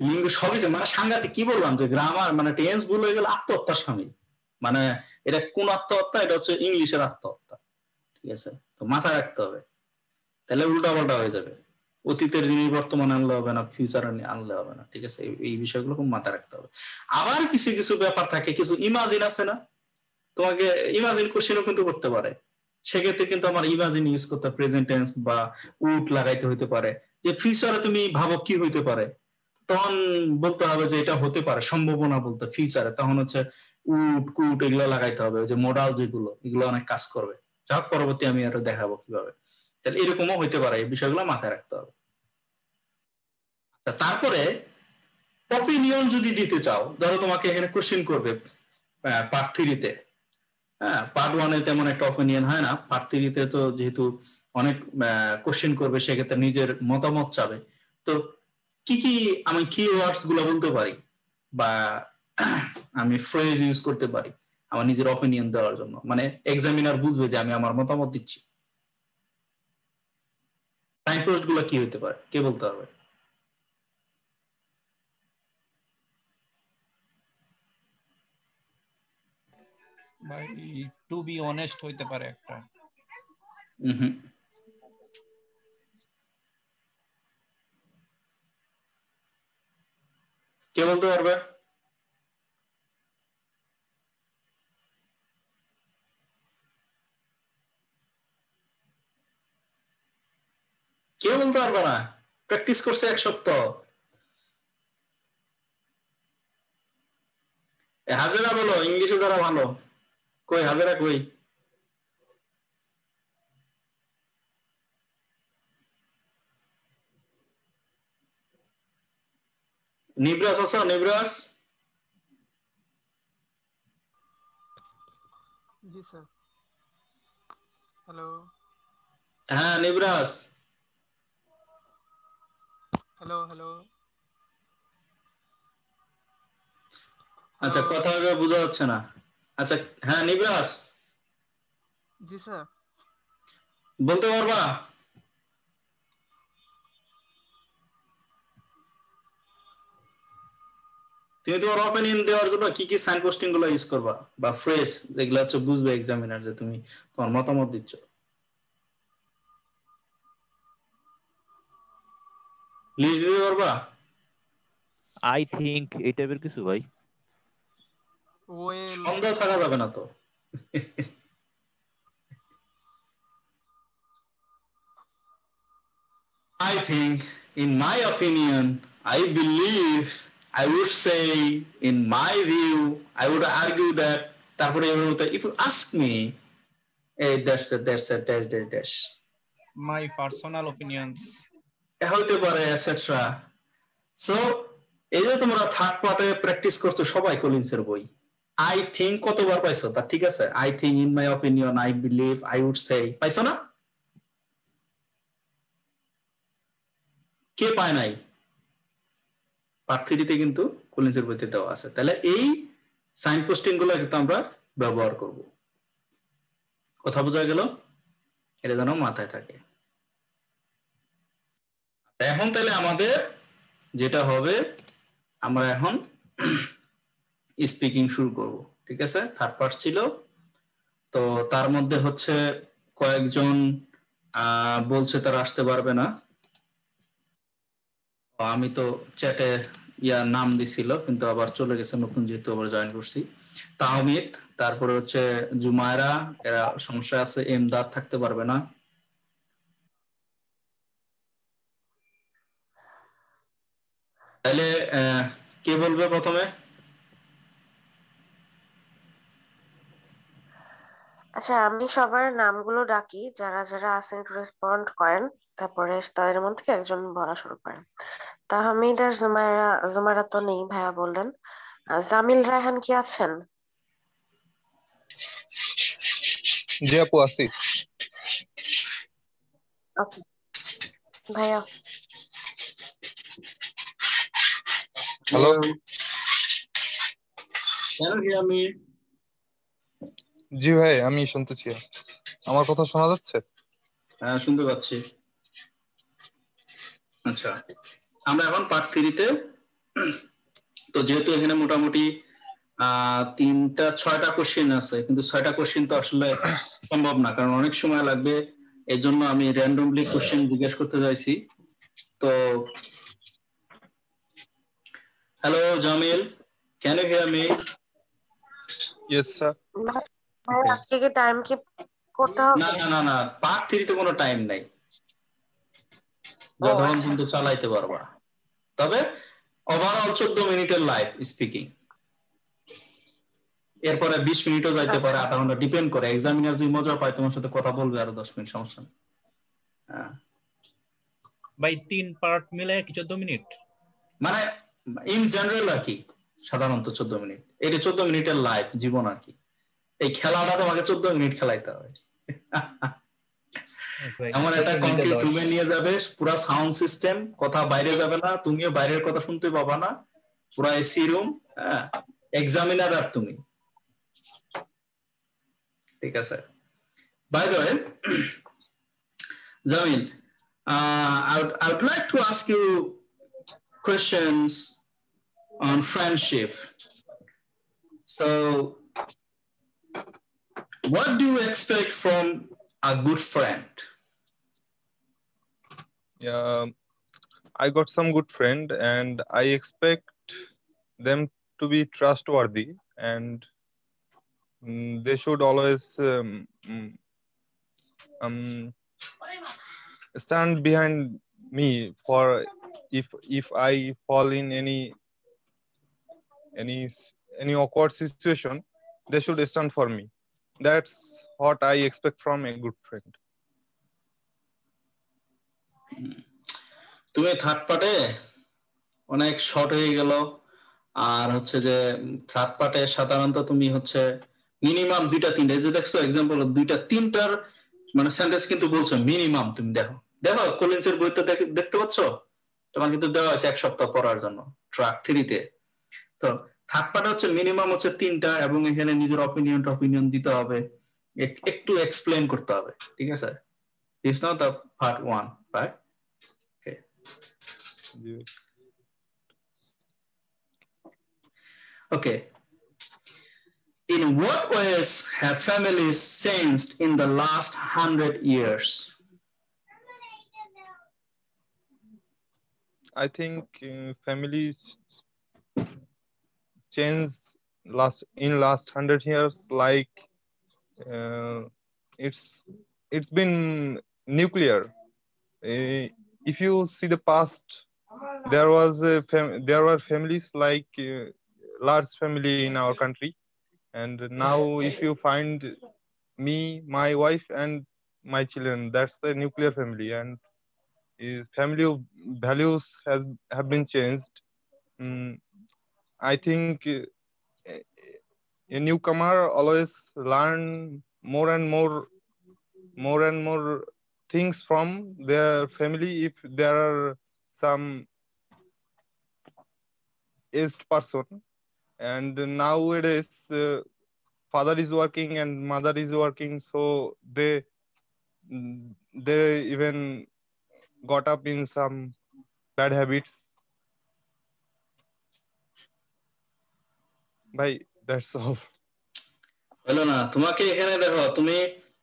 লিঙ্গ সবই মানে সাংঘাতিক। কি বললাম যে গ্রামার মানে টেন্স ভুল হয়ে গেলে আত্মহত্যার স্বামী, মানে এটা কোন আত্মহত্যা? এটা হচ্ছে ইংলিশের আত্মহত্যা। ঠিক আছে, তো মাথায় রাখতে হবে, তাহলে উল্টা পাল্টা হয়ে যাবে। অতীতের জিনিস বর্তমানে আনলে হবে না, ফিউচারে আনলে হবে না। ঠিক আছে, এই বিষয়গুলো খুব মাথায় রাখতে হবে। আবার কিছু কিছু ব্যাপার থাকে, কিছু ইমাজিন আছে না, তোমাকে ইমাজিন কোশ্চেনও কিন্তু করতে পারে। সেক্ষেত্রে কিন্তু আমার ইমাজিন ইউজ করতে, প্রেজেন্ট টেন্স বা উড লাগাইতে হইতে পারে, যে ফিউচারে তুমি ভাবো কি হইতে পারে, তখন বলতে হবে যে এটা হতে পারে, সম্ভাবনা বলতে ফিউচারে, তখন হচ্ছে উড কুট এগুলো লাগাইতে হবে, যে মডাল যেগুলো, এগুলো অনেক কাজ করবে। যাক পরবর্তী আমি আরো দেখাবো কিভাবে। তাহলে এরকমও হইতে পারে, এই বিষয়গুলো মাথায় রাখতে হবে। তারপরে অপিনিয়ন যদি দিতে চাও, ধরো তোমাকে এখানে কোশ্চেন করবে পার্ট 3-তে, হ্যাঁ পার্ট 1-এ তেমন একটা অপিনিয়ন হয় না, পার্ট 3-তে তো যেহেতু অনেক কোশ্চেন করবে, সেক্ষেত্রে নিজের মতামত চাবে। তো কি কি আমি কি ওয়ার্ডস গুলো বলতে পারি, বা আমি ফ্রেজ ইউজ করতে পারি আমার নিজের অপিনিয়ন দেওয়ার জন্য, মানে এক্সামিনার বুঝবে যে আমি আমার মতামত দিচ্ছি। সাইনপোস্ট গুলো কি হতে পারে, কে বলতে হবে? ভাই টু বি অনেস্ট হইতে পারে একটা। কে বলতে পারবে? কেউ বলতে পারবে না? প্র্যাকটিস করছে 1 সপ্তাহ। হাজারা বলো, ইংলিশে যারা ভালো, কই হাজারা কই? নিব্রাস আছো? নিব্রাস? জি স্যার। হ্যালো হ্যাঁ নিব্রাস। Hello hello. আচ্ছা, কথা বোঝা যাচ্ছে না। আচ্ছা হ্যাঁ নিব্রাস, জি স্যার। বলতে পারবা? তুমি তোমার অপিনিয়ন দেওয়ার জন্য কি কি সাইন পোস্টিং গুলো ইউজ করবা, বা ফ্রেজ যেগুলো হচ্ছে বুঝবে এক্সামিনার যে তুমি তোমার মতামত দিচ্ছ? লিস্ট দিতে পারবা? আই থিংক এই টাইপের কিছু ভাই। ওয়েল সন্দেহ থাকা যাবে না তো। I think, in my opinion, I believe, I would say, in my view, I would argue that, তারপরে if you ask me, that's dash. My personal opinions. হইতে পারে এটসেট্রা। সো এই যে তোমরা থার্ড পার্টে প্র্যাকটিস করছো সবাই কলিন্সের বই, আই থিংক কতবার পাইছো তা? ঠিক আছে, I think, in my opinion, I believe, I would say, পাইছো না? কে পায় নাই? পার্ট 3-তে কিন্তু কলিন্সের বইতে দেওয়া আছে। তাহলে এই সাইন পোস্টিং গুলো কিন্তু আমরা ব্যবহার করব। কথা বোঝা গেল? এটা যেন মাথায় থাকে। এখন তাহলে আমাদের যেটা হবে, আমরা এখন স্পিকিং শুরু করব, ঠিক আছে? থার্ড পার্ট ছিল, তো তার মধ্যে হচ্ছে কয়েকজন বলছে তারা আসতে পারবে না। আমি তো চ্যাটে নাম দিছিল, কিন্তু আবার চলে গেছে, নতুন যেহেতু আবার জয়েন করছি। তাহমিদ, তারপরে হচ্ছে জুমায়রা, এরা সমস্যা আছে। এমদাদ থাকতে পারবে না। তাহলে কে বলবে প্রথমে? আচ্ছা, আমি সবার নামগুলো ডাকি, যারা যারা আছেন একটু রেসপন্ড করেন, তারপরে তাদের মধ্যে একজন বলা শুরু করেন। তাহমিদ আর জুমাইরা, জুমাইরা তো নেই ভাইয়া বললেন। জামিল রায়হান কি আছেন? জি আপু, আছি। ওকে ভাইয়া। হ্যালো। জি ভাই, আমি শুনতেছি। আমার কথা শোনা যাচ্ছে? হ্যাঁ, শুনতে পাচ্ছি। আচ্ছা, আমরা এখন পার্ট 3-তে। তো যেহেতু এখানে মোটামুটি 6টা কোশ্চেন আছে, কিন্তু 6টা কোশ্চেন তো আসলে সম্ভব না, কারণ অনেক সময় লাগবে। এই জন্য আমি র্যান্ডমলি কোশ্চেন জিজ্ঞেস করতে চাইছি। তো hello Jamil, can you hear me? Yes sir. ভাইয়া আজকে কি টাইম কি করতে হবে? না না না না, পার্ট 3-তে কোনো টাইম নাই, ও যতক্ষণ আচ্ছা, পর্যন্ত চালাইতে পারবা। তবে ওভারঅল 14 মিনিটের লাইভ স্পিকিং, এরপরে 20 মিনিটও যাইতে পারে, আচ্ছা। আধা ঘন্টা, ডিপেন্ড করে। এক্সামিনার যদি মজা পায় তোমার সাথে কথা বলবে আরো 10 মিনিট, সমস্যা নেই। হ্যাঁ ভাই 3 পার্ট মিলে কি 14 মিনিট? মানে ইন জেনারেল আর কি, সাধারণত 14 মিনিট। এটা 14 মিনিটের লাইভ জীবন আর কি। এই খেলাটা তোমাকে 14 মিনিট খেলাইতে হবে। এমন একটা 14 মিনিটে কংক্রিট 10। রুমে নিয়ে যাবে, পুরা সাউন্ড সিস্টেম, কথা বাইরে যাবে না, তুমিও বাইরের কথা শুনতে পাবা না, পুরা এসি রুম। হ্যাঁ, এক্সামিনার আর তুমি, ঠিক আছে? By the way, Jamil, I would like to ask you questions on friendship. So, what do you expect from a good friend? Yeah, I got some good friend and I expect them to be trustworthy, and they should always stand behind me for if I fall in any awkward situation. They should stand for me. That's what I expect from a good friend. তুমি থার্ড পার্টে অনেক শর্ট হয়ে গেল। আর হচ্ছে যে থার্ড পার্টে সাধারণত তুমি হচ্ছে মিনিমাম 2টা 3টা, যে দেখছো এক্সাম্পল 2টা 3টার মানে সেন্টেন্স কিন্তু বলছো মিনিমাম। তুমি দেখো দেখো কলিন্সের বইতে দেখতে পাচ্ছ, তোমার কিন্তু দেওয়া আছে 1 সপ্তাহ পড়ার জন্য ট্র্যাক 3-তে। তো থার্ড পার্ট হচ্ছে মিনিমাম হচ্ছে 3টা, এবং এখানে নিজের অপিনিয়ন দিতে হবে, একটু এক্সপ্লেন করতে হবে, ঠিক আছে? This not the part 1, right? Okay, okay. In what ways have families changed in the last 100 years? I think families change last 100 years, like uh, it's been nuclear. If you see the past, there were families like large family in our country, and now if you find me, my wife, and my children, that's a nuclear family, and family values have been changed. I think a newcomer always learn more and more things from their family. If there are some aged person, and nowadays father is working and mother is working, so they even got up in some bad habits. ভাই দ্যাটস অল। হলো না, তোমাকে এখানে দেখো, তুমি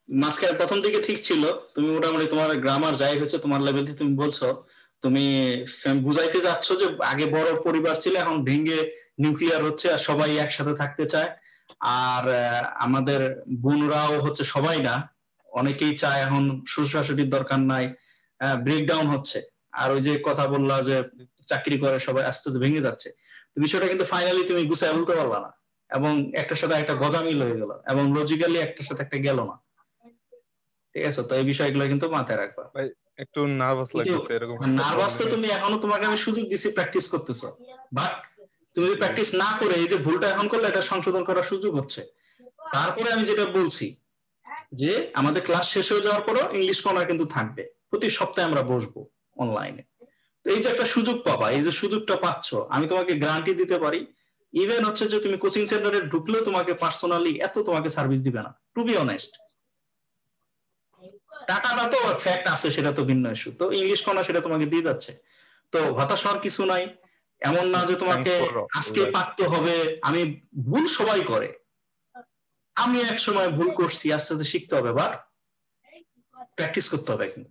মাঝখানে প্রথম দিকে ঠিক ছিল, তুমি মোটামুটি তোমার গ্রামার যাই হচ্ছে তোমার লেভেল থেকে তুমি বলছো, তুমি বুঝাইতে যাচ্ছ যে আগে বড় পরিবার ছিল, এখন ভেঙে নিউক্লিয়ার হচ্ছে আর সবাই একসাথে থাকতে চায়। আর আমাদের বোনরাও হচ্ছে, সবাই না, অনেকেই চায় এখন শ্বশুর শাশুড়ির দরকার নাই, ব্রেকডাউন হচ্ছে। আর ওই যে কথা বললা যে চাকরি করে সবাই আস্তে আস্তে ভেঙে যাচ্ছে, তো বিষয়টা কিন্তু ফাইনালি তুমি গুছায় বলতে পারলা না, এবং একটার সাথে একটা গজামিল হয়ে গেল, এবং লজিক্যালি একটার সাথে একটা গেল না। ঠিক আছে, তো এই বিষয়গুলো কিন্তু মাথায় রাখবা। ভাই একটু নার্ভাস লাগতেছে এরকম। নার্ভাস তো তুমি এখনো, তোমাকে আমি সুযোগ দিছি, প্র্যাকটিস করতেছো, বাট তুমি যদি প্র্যাকটিস না করে এই যে ভুলটা এখন করলে, এটা সংশোধন করার সুযোগ হচ্ছে। তারপরে আমি যেটা বলছি যে আমাদের ক্লাস শেষ হয়ে যাওয়ার পরও ইংলিশ কর্নার কিন্তু থাকবে, প্রতি সপ্তাহে আমরা বসবো অনলাইনে। তো এই যে একটা সুযোগ পাবা, এই যে সুযোগটা পাচ্ছ, আমি তোমাকে গ্যারান্টি দিতে পারি, ইভেন হচ্ছে যে তুমি কোচিং সেন্টারে ঢুকলেও তোমাকে পার্সোনালি এত তোমাকে সার্ভিস দিবে না, টু বি অনেস্ট। টাকাটা তো ফ্যাক্ট আছে, সেটা তো ভিন্ন ইস্যু, তো ইংলিশ কর্নার সেটা তোমাকে দিয়ে যাচ্ছে। তো হতাশ হওয়ার কিছু নাই, এমন না যে তোমাকে আজকে পারতে হবে। আমি ভুল সবাই করে, আমি এক সময় ভুল করছি, আস্তে আস্তে শিখতে হবে, বাট প্র্যাকটিস করতে হবে কিন্তু।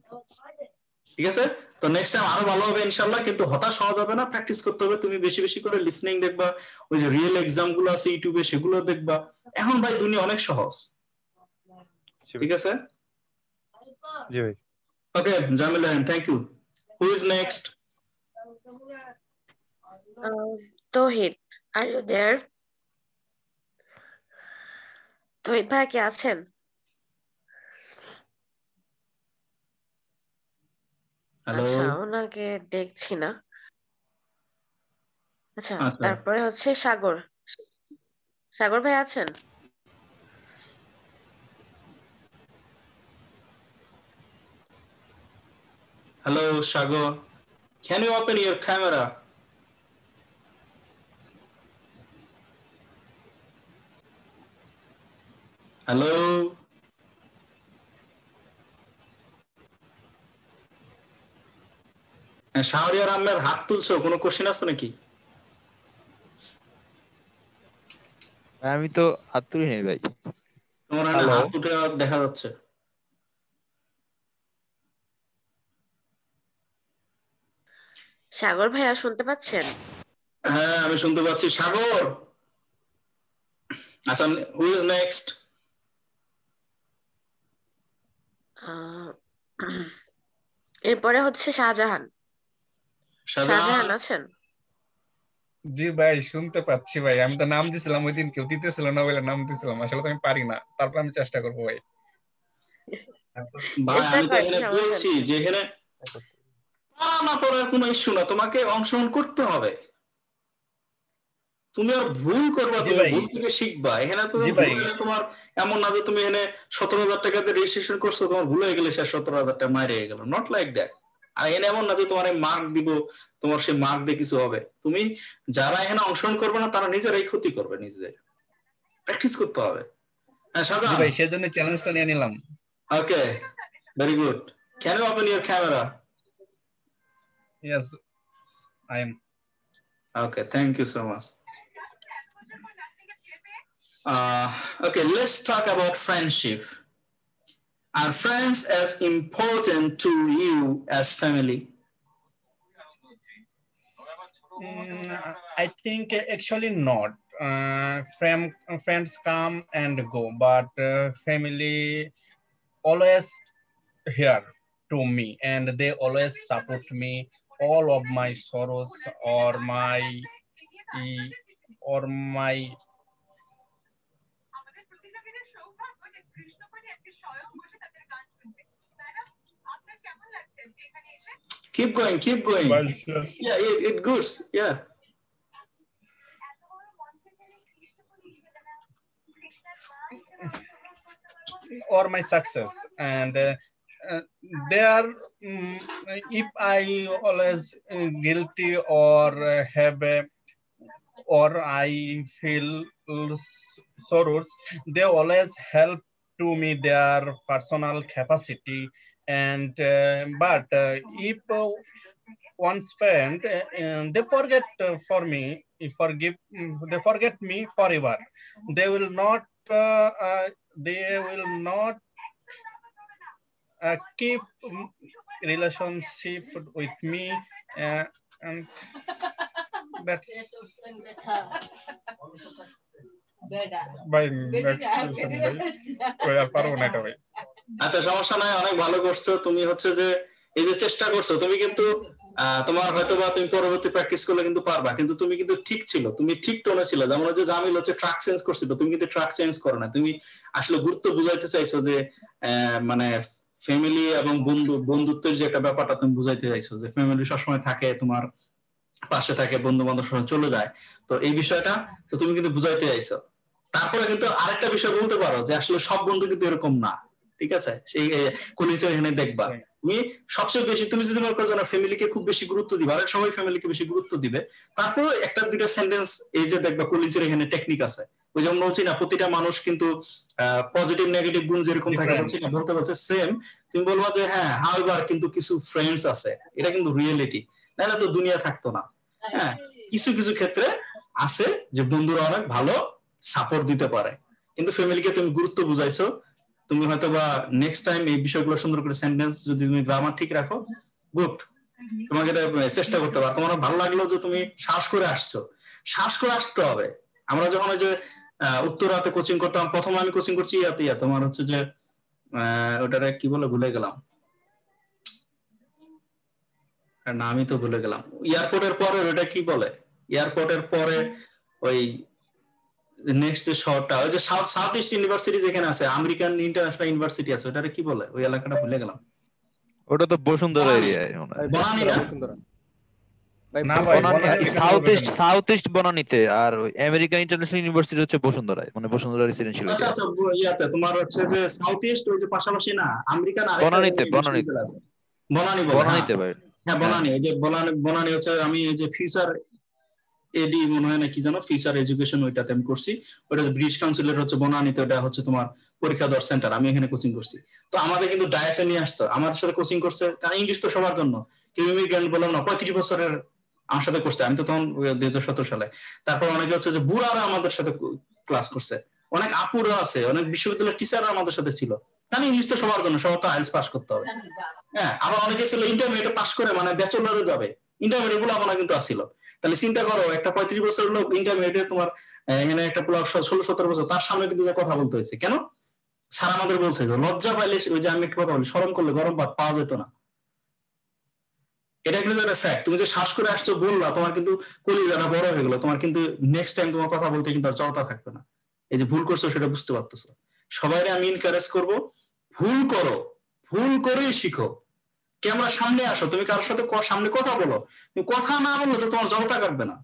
ঠিক আছে, তো নেক্সট টাইম আরো ভালো হবে ইনশাআল্লাহ, কিন্তু হতাশ হওয়া যাবে না, প্র্যাকটিস করতে হবে। তুমি বেশি বেশি করে লিসনিং দেখবা, ওই যে রিয়েল এক্সাম গুলো আছে ইউটিউবে, সেগুলো দেখবা। এখন ভাই দুনিয়া অনেক সহজ। ঠিক আছে, জি ভাই। Okay Jamil, thank you. Who is next? Touhid, are you there? Touhid ভাই কি আছেন? হ্যালো, আচ্ছা, ওনাকে দেখছি না। আচ্ছা, আচ্ছা, তারপরে হচ্ছে সাগর। সাগর ভাই আছেন? Hello Sagar, can you open your camera? Hello, Shahriar Ahmed, হাত তুলছো, কোনো কোশ্চেন আছে নাকি? আমি তো হাত তুলি নেই ভাই। তোমার এখানে হাত উঠে দেখা যাচ্ছে। সাগর ভাইয়া শুনতে পাচ্ছেন? হ্যাঁ আমি শুনতে পাচ্ছি। সাগর, আচ্ছা, হু ইজ নেক্সট? এরপরে হচ্ছে শাহজাহান। শাহজাহান আছেন? জি ভাই শুনতে পাচ্ছি ভাই। আমি তো নাম দিছিলাম ওই দিন, কেউ দিতেছিল না বলে নাম দিছিলাম। আসলে তো আমি পারি না, তারপর আমি চেষ্টা করবো ভাই। ভাই আমি তো এখানে বলছি যে এখানে না পড়ার কোনো ইস্যু না, তোমাকে অংশগ্রহণ করতে হবে। তুমি আর ভুল করবা, তুমি ভুল থেকে শিখবা। এখানে তো তোমার এমন না যে তুমি এখানে 17,000 টাকাতে রেজিস্ট্রেশন করছো, তোমার ভুল হয়ে গেলে সে 17,000 টাকা মাইরে গেল, নট লাইক দ্যাট। আর এখানে এমন না যে তোমার মার্ক দিব, তোমার সেই মার্ক দিয়ে কিছু হবে। তুমি যারা এখানে অংশগ্রহণ করবে না, তারা নিজেরাই ক্ষতি করবে, নিজেদের প্র্যাকটিস করতে হবে। হ্যাঁ সাদা ভাই, সেজন্য চ্যালেঞ্জটা নিয়ে নিলাম। Okay, very good. Can you open your camera? Yes, I am. Okay, thank you so much. Okay, let's talk about friendship. Are friends as important to you as family? I think actually not. Friends come and go, but family always here to me, and they always support me all of my sorrows or my Keep going, keep going. Yeah, it goes. Yeah. or my success, and they are if I always guilty or have or I feel sorrows, they always help to me their personal capacity. And but if once friend, they forget for me, they forget me forever. They will not keep relationship with me, and that's by next question ভাই আর পারবো না এটা ভাই। আচ্ছা সমস্যা নাই, অনেক ভালো করছো তুমি। হচ্ছে যে এই যে চেষ্টা করছো তুমি, কিন্তু তোমার হয়তো বা তুমি পরবর্তী প্র্যাকটিস করলে কিন্তু পারবা, কিন্তু তুমি কিন্তু ঠিক ছিল, তুমি ঠিক টোনে ছিল। যেমন যে জামিল হচ্ছে ট্রাক চেঞ্জ করছিল, তুমি কিন্তু ট্রাক চেঞ্জ করো না। তুমি আসলে গুরুত্ব বুঝাইতে চাইছো যে মানে ফ্যামিলি এবং বন্ধুত্বের যে একটা ব্যাপারটা তুমি বুঝাইতে চাইছো, যে ফ্যামিলি সবসময় থাকে, তোমার পাশে থাকে, বন্ধু বান্ধব সময় চলে যায়, তো এই বিষয়টা তো তুমি কিন্তু বুঝাইতে চাইছো। তারপরে কিন্তু আরেকটা বিষয় বলতে পারো যে আসলে সব বন্ধু কিন্তু এরকম না, ঠিক আছে? সেই কলিজের এখানে দেখবা তুমি সবচেয়ে বেশি, তুমি যদি মনে করো না ফ্যামিলিকে খুব বেশি গুরুত্ব দিবে, আরেক সময় ফ্যামিলিকে বেশি গুরুত্ব দিবে, তারপর একটা দুইটা সেন্টেন্স এই যে দেখবা কলিজের এখানে টেকনিক আছে। ওই যেমন বলছি না, প্রতিটা মানুষ কিন্তু পজিটিভ নেগেটিভ গুণ যেরকম থাকে বলছি না, বলতে বলছে সেম, তুমি বলবা যে হ্যাঁ হাউএভার কিন্তু কিছু ফ্রেন্ডস আছে, এটা কিন্তু রিয়েলিটি, নাহলে তো দুনিয়া থাকতো না। হ্যাঁ, কিছু কিছু ক্ষেত্রে আছে যে বন্ধুরা অনেক ভালো সাপোর্ট দিতে পারে, কিন্তু ফ্যামিলিকে তুমি গুরুত্ব বুঝাইছো। তুমি হয়তো বা নেক্সট টাইম এই বিষয়গুলো সুন্দর করে সেন্টেন্স যদি তুমি গ্রামার ঠিক রাখো, গুড, তোমাকে এটা চেষ্টা করতে পারো। তোমার ভালো লাগলো যে তুমি শ্বাস করে আসছো, শ্বাস করে আসতে হবে। আমরা যখন ওই যে উত্তরাতে কোচিং করতাম, প্রথমে আমি কোচিং করছি ইয়াতে, তোমার হচ্ছে যে ওটারে কি বলে ভুলে গেলাম, না আমি তো ভুলে গেলাম। এয়ারপোর্টের পরে ওটা কি বলে, এয়ারপোর্টের পরে ওই নেক্সট যে শহরটা, ওই যে সাউথ ইস্ট ইউনিভার্সিটি যেখানে আছে, আমেরিকান ইন্টারন্যাশনাল ইউনিভার্সিটি আছে, ওটারে কি বলে, ওই এলাকাটা ভুলে গেলাম। ওটা তো বসুন্ধরা এরিয়ায় মনে হয়। বনানী না? না ভাই, সাউথ ইস্ট বনানীতে, আর আমেরিকান ইন্টারন্যাশনাল ইউনিভার্সিটি হচ্ছে বসুন্ধরায়, মানে বসুন্ধরা রেসিডেন্সিয়াল আচ্ছা এরিয়া। আচ্ছা, ইয়াতে তোমার হচ্ছে যে সাউথ ইস্ট ওই যে পাশাপাশি না, আমেরিকান বনানীতে বনানী বলে, বনানীতে ভাই। হ্যাঁ বনানী, ওই যে বনানী হচ্ছে, আমি এই যে ফিউচার এডি মনে হয় না কি জানো, ফিউচার এডুকেশন, ওইটাতে আমি করছি। ওটা ব্রিটিশ কাউন্সিলের হচ্ছে বনানীতে, ওটা হচ্ছে তোমার পরীক্ষা দেওয়ার সেন্টার, আমি এখানে কোচিং করছি। তো আমাদের কিন্তু ডায়াসে নিয়ে আসতো, আমাদের সাথে কোচিং করছে, কারণ ইংলিশ তো সবার জন্য। কেউ ইমিগ্রেন্ট বললাম না, 35 বছরের আমার সাথে করছে, আমি তো তখন 2017 সালে। তারপর অনেকে হচ্ছে যে বুড়ারা আমাদের সাথে ক্লাস করছে, অনেক আপুরা আছে, অনেক বিশ্ববিদ্যালয়ের টিচাররা আমাদের সাথে ছিল। কারণ ইংলিশ তো সবার জন্য, সবার তো আইএলটিএস পাস করতে হবে। হ্যাঁ, আবার অনেকে ছিল ইন্টারমিডিয়েট পাস করে মানে ব্যাচেলরে যাবে, ইন্টারমিডিয়েট গুলো আমার কিন্তু আসছিল। তাহলে চিন্তা করো, একটা 35 বছরের লোক ইন্টারমিডিয়েট, তোমার এখানে একটা 16-17 বছর, তার সামনে কিন্তু কথা বলতে হয়েছে। কেন? স্যার আমাদের বলছে লজ্জা পাইলে, ওই যে আমি একটা কথা বলি, শরম করলে গরম ভাত পাওয়া যেত না। এটা কিন্তু একটা ফ্যাক্ট। তুমি যে শ্বাস করে আসছো বললা, তোমার কিন্তু কলিজাটা বড় হয়ে গেলো, তোমার কিন্তু নেক্সট টাইম তোমার কথা বলতে কিন্তু আর জড়তা থাকবে না। এই যে ভুল করছো সেটা বুঝতে পারতেছো। সবাই আমি এনকারেজ করবো, ভুল করো, ভুল করেই শিখো। ক্যামেরার সামনে আসো, তুমি কারোর সাথে সামনে কথা বলো, তুমি কথা না বললে তো তোমার জড়তা কাটবে না।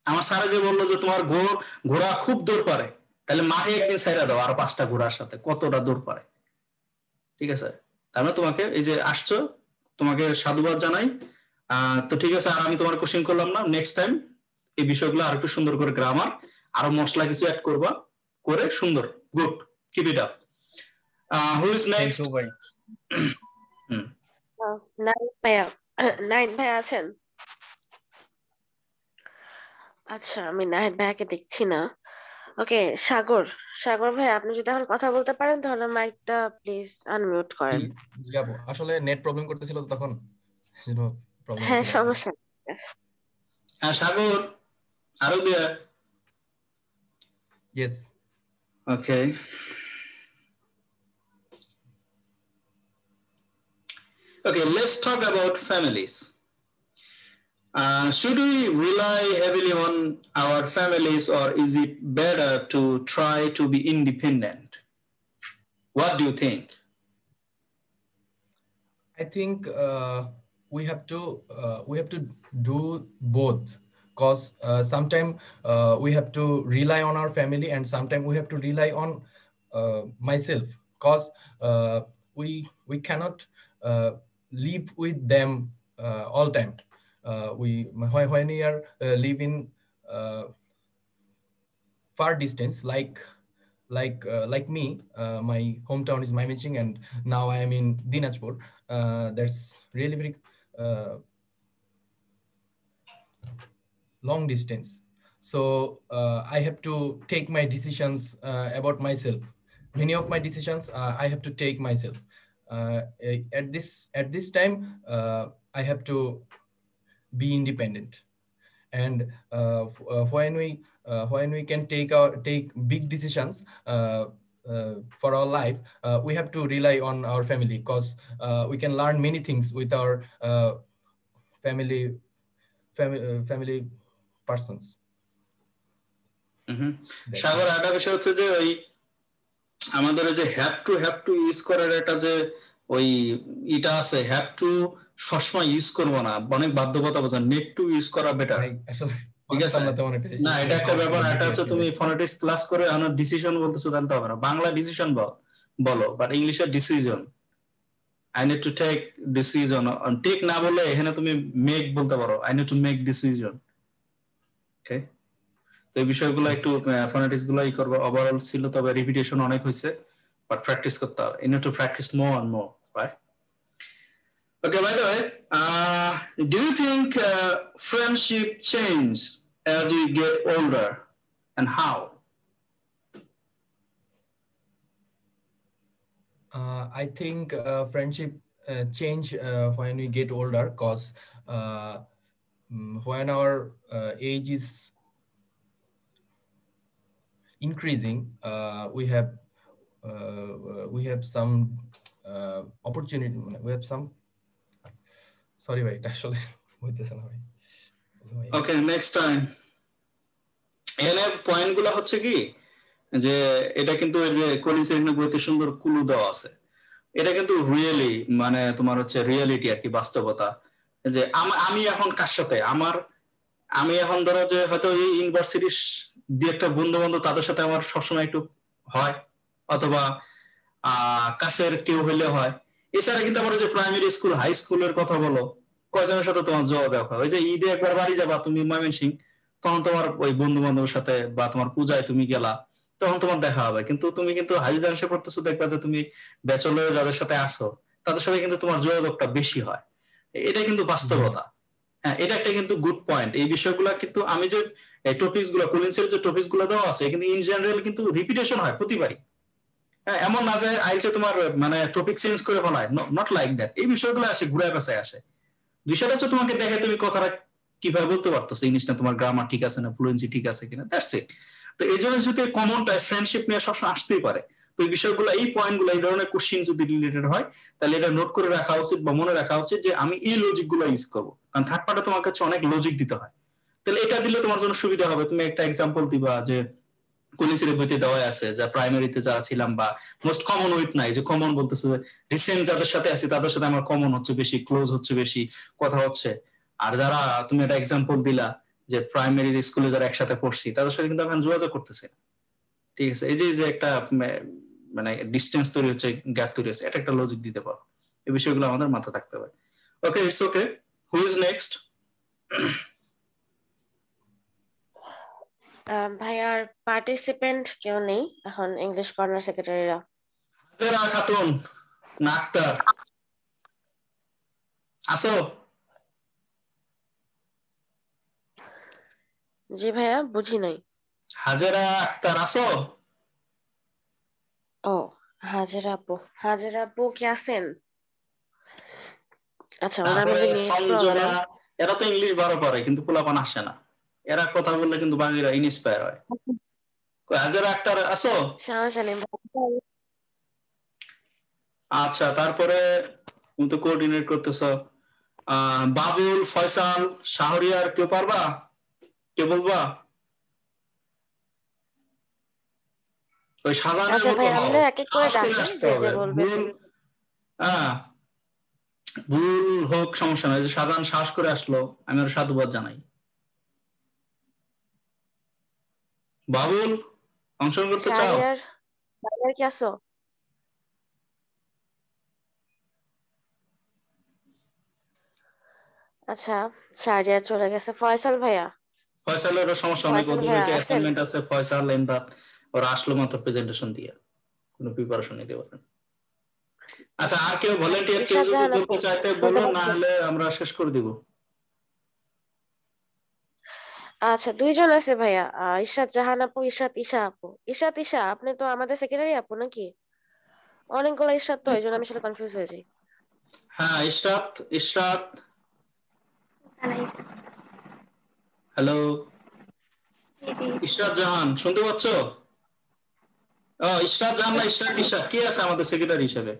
আমার স্যারে যে বললো যে তোমার ঘোড়া খুব দৌড় পারে, তাহলে মাঠে একদিন ছাইরা দাও আরো 5টা ঘোড়ার সাথে, কতটা দৌড় পারে। ঠিক আছে, তার মানে তোমাকে এই যে আসছো, তোমাকে সাধুবাদ জানাই। তো ঠিক আছে, আর আমি তোমার কোশ্চেন করলাম না, নেক্সট টাইম এই বিষয়গুলো আর একটু সুন্দর করে গ্রামার, আরো মশলা কিছু অ্যাড করবা, করে সুন্দর, good, keep it up. Who is next? Nine ভাইয়া আছেন? আচ্ছা, আমি নাহিদ ভাইয়াকে দেখছি না। ওকে, সাগর ভাই, আপনি যদি এখন কথা বলতে পারেন তাহলে মাইকটা প্লিজ আনমিউট করেন। আসলে নেট প্রবলেম করতেছিল তো তখন, হ্যাঁ সমস্যা নেই। হ্যাঁ সাগর, আরো দেয়া। Yes. Okay, okay, let's talk about families. Should we rely heavily on our families, or is it better to try to be independent? What do you think? I think we have to do both, because sometimes we have to rely on our family, and sometimes we have to rely on myself, because we cannot live with them all time. When we are live in far distance, like like me, my hometown is Mymensingh, and now I am in Dinajpur. That's really very long distance. So I have to take my decisions about myself. Many of my decisions I have to take myself. At this time, I have to be independent. And when we can take big decisions for our life, we have to rely on our family, because we can learn many things with our family persons. সাগর, একটা বিষয় হচ্ছে যে ওই আমাদের যে হ্যাভ টু ইউজ করার একটা যে ওই এটা আছে, হ্যাভ টু সবসময় ইউজ করবো না, অনেক বাধ্যবাধকতা, নেট টু ইউজ করা বেটার। ঠিক আছে না, এটা একটা ব্যাপার। এটা হচ্ছে তুমি ফনেটিক্স ক্লাস করে এখন ডিসিশন বলতেছো, তাহলে তো হবে না। বাংলা ডিসিশন বলো, বাট ইংলিশে decision, I need to take decision. Take না বললে এখানে তুমি মেক বলতে পারো, I need to make decision. Okay, তো এই বিষয়গুলো একটু ফনেটিক্স গুলো করবো। ওভারঅল ছিল, তবে রিপিটেশন অনেক হয়েছে, বাট প্র্যাকটিস করতে হবে। You need to practice more and more, right? Okay, by the way, do you think friendship change as we get older, and how? I think friendship change when we get older, because when our age is increasing, we have some opportunity. We have some. Sorry, wait. Actually, okay, next time. এখানে পয়েন্ট গুলো হচ্ছে কি যে এটা কিন্তু এই যে কলিন্সের এখানে বইতে সুন্দর কুলু দেওয়া আছে। এটা কিন্তু রিয়েলি মানে তোমার হচ্ছে রিয়েলিটি আর কি, বাস্তবতা। যে আমি এখন কার সাথে আমি এখন ধরো যে হয়তো এই ইউনিভার্সিটির দুই একটা বন্ধু বান্ধব, তাদের সাথে আমার সবসময় একটু হয়, অথবা কাছের কেউ হইলে হয়। এছাড়া কিন্তু আমার যে প্রাইমারি স্কুল, হাই স্কুলের কথা বলো, কয়জনের সাথে তোমার যোগাযোগ হয়? ওই যে ঈদে একবার বাড়ি যাবা তুমি ময়মনসিংহ, তখন তোমার ওই বন্ধু বান্ধবের সাথে, বা তোমার পূজায় তুমি গেলা, তখন তোমার দেখা হবে। কিন্তু তুমি কিন্তু হাজিদার এসে পড়তেছো, দেখবা যে তুমি ব্যাচেলর যাদের সাথে আসো তাদের সাথে কিন্তু তোমার যোগাযোগটা বেশি হয়। এটা কিন্তু বাস্তবতা। হ্যাঁ, এটা একটা কিন্তু গুড পয়েন্ট। এই বিষয়গুলো কিন্তু আমি যে টপিকস গুলো, কলিন্সের যে টপিকস গুলো দেওয়া আছে, কিন্তু ইন জেনারেল কিন্তু রিপিটেশন হয় প্রতিবারই। এমন না যে আইসে তোমার মানে টপিক চেঞ্জ করে ফেলায়, নট লাইক দ্যাট। এই বিষয়গুলো আসে ঘুরে পেঁচায় আসে। বিষয়টা হচ্ছে তোমাকে দেখে তুমি কথাটা কিভাবে বলতে পারতেছো, ইংলিশটা তোমার গ্রামার ঠিক আছে না, ফ্লুয়েন্সি ঠিক আছে কিনা, দ্যাটস ইট। তো এই জন্য যদি কমনটা ফ্রেন্ডশিপ নিয়ে সবসময় আসতেই পারে। তো এই বিষয়গুলো, এই পয়েন্টগুলো, এই ধরনের কোশ্চিন যদি রিলেটেড হয়, তাহলে এটা নোট করে রাখা উচিত বা মনে রাখা উচিত যে আমি এই লজিক গুলো ইউজ করবো। কারণ থার্ড পার্টে তোমার কাছে অনেক লজিক দিতে হয়, তাহলে এটা দিলে তোমার জন্য সুবিধা হবে। তুমি একটা এক্সাম্পল দিবা যে কলিন্সের বইতে দেওয়া আছে, যা প্রাইমারিতে যা ছিলাম, বা মোস্ট কমন উইথ নাই, যে কমন বলতেছে রিসেন্ট যাদের সাথে আছি তাদের সাথে আমার কমন হচ্ছে বেশি, ক্লোজ হচ্ছে বেশি, কথা হচ্ছে। আর যারা তুমি একটা এক্সাম্পল দিলা যে প্রাইমারি স্কুলে যারা একসাথে পড়ছি তাদের সাথে কিন্তু এখন যোগাযোগ করতেছে, ঠিক আছে? এই যে একটা মানে ডিস্টেন্স তৈরি হচ্ছে, গ্যাপ তৈরি হচ্ছে, এটা একটা লজিক দিতে পারো। এই বিষয়গুলো আমাদের মাথায় থাকতে হবে। Okay, it's okay. Who is next? ভাইয়ার পার্টিসিপেন্ট কেউ নেই এখন, ইংলিশ কর্নার সেক্রেটারিরা। হাজেরা খাতুন না আক্তার আসো? জি ভাইয়া, বুঝি নাই। হাজেরা আক্তার আসো? ও, হাজেরা আপু কি আছেন? আচ্ছা, ওনার মধ্যে নেট প্রবলেম। এরা তো ইংলিশ ভালো পারে কিন্তু পোলাপান আসে না, এরা কথা বললে কিন্তু বাকিরা ইন্সপায়ার হয়। হাজেরা আক্তার আসো? আচ্ছা, তারপরে তুমি তো কোঅর্ডিনেট করতেছো। বাবুল, ফয়সাল, শাহরিয়ার, কেউ পারবা? কেউ বলবা? ওই শাহজাহানের আচ্ছা ভাই, মতো আমরা এক এক করে ডাকি, যে যে বলবে। ভুল হোক সমস্যা নাই, যে শাহজাহান সাহস করে আসলো, আমি ওর সাধুবাদ জানাই। বাবুল, অংশগ্রহণ করতে চাও? শাহরিয়ার কি আসো? আচ্ছা, শাহরিয়ার চলে গেছে। ফয়সাল ভাইয়া? ফয়সালের সমস্যা অনেক, ওদের অ্যাসাইনমেন্ট আছে। ফয়সাল, ইমরাত, ওরা আসলো মাত্র প্রেজেন্টেশন দিয়ে, কোনো প্রিপারেশন নিতে পারেন। আচ্ছা, আর কেউ ভলান্টিয়ার কেউ ইশরাত যদি জাহান আপু বলতে চাইতে শুনতে বলো, না পাচ্ছেন? হলে আমরা শেষ করে দিব। আচ্ছা, দুইজন আছে ভাইয়া, ইশরাত জাহান আপু, ইশরাত ঈশা আপু। ইশরাত ঈশা, আপনি তো আমাদের সেক্রেটারি আপু নাকি? অনেকগুলো ইশরাত তো, এই জন্য আমি আসলে কনফিউজ হয়ে যাই। হ্যাঁ, ইশরাত, ইশরাত, হ্যালো, ইশরাত জাহান শুনতে পাচ্ছ? ইশরাত জাহান না ইশরাত ঈশা, কে আছে আমাদের সেক্রেটারি হিসেবে?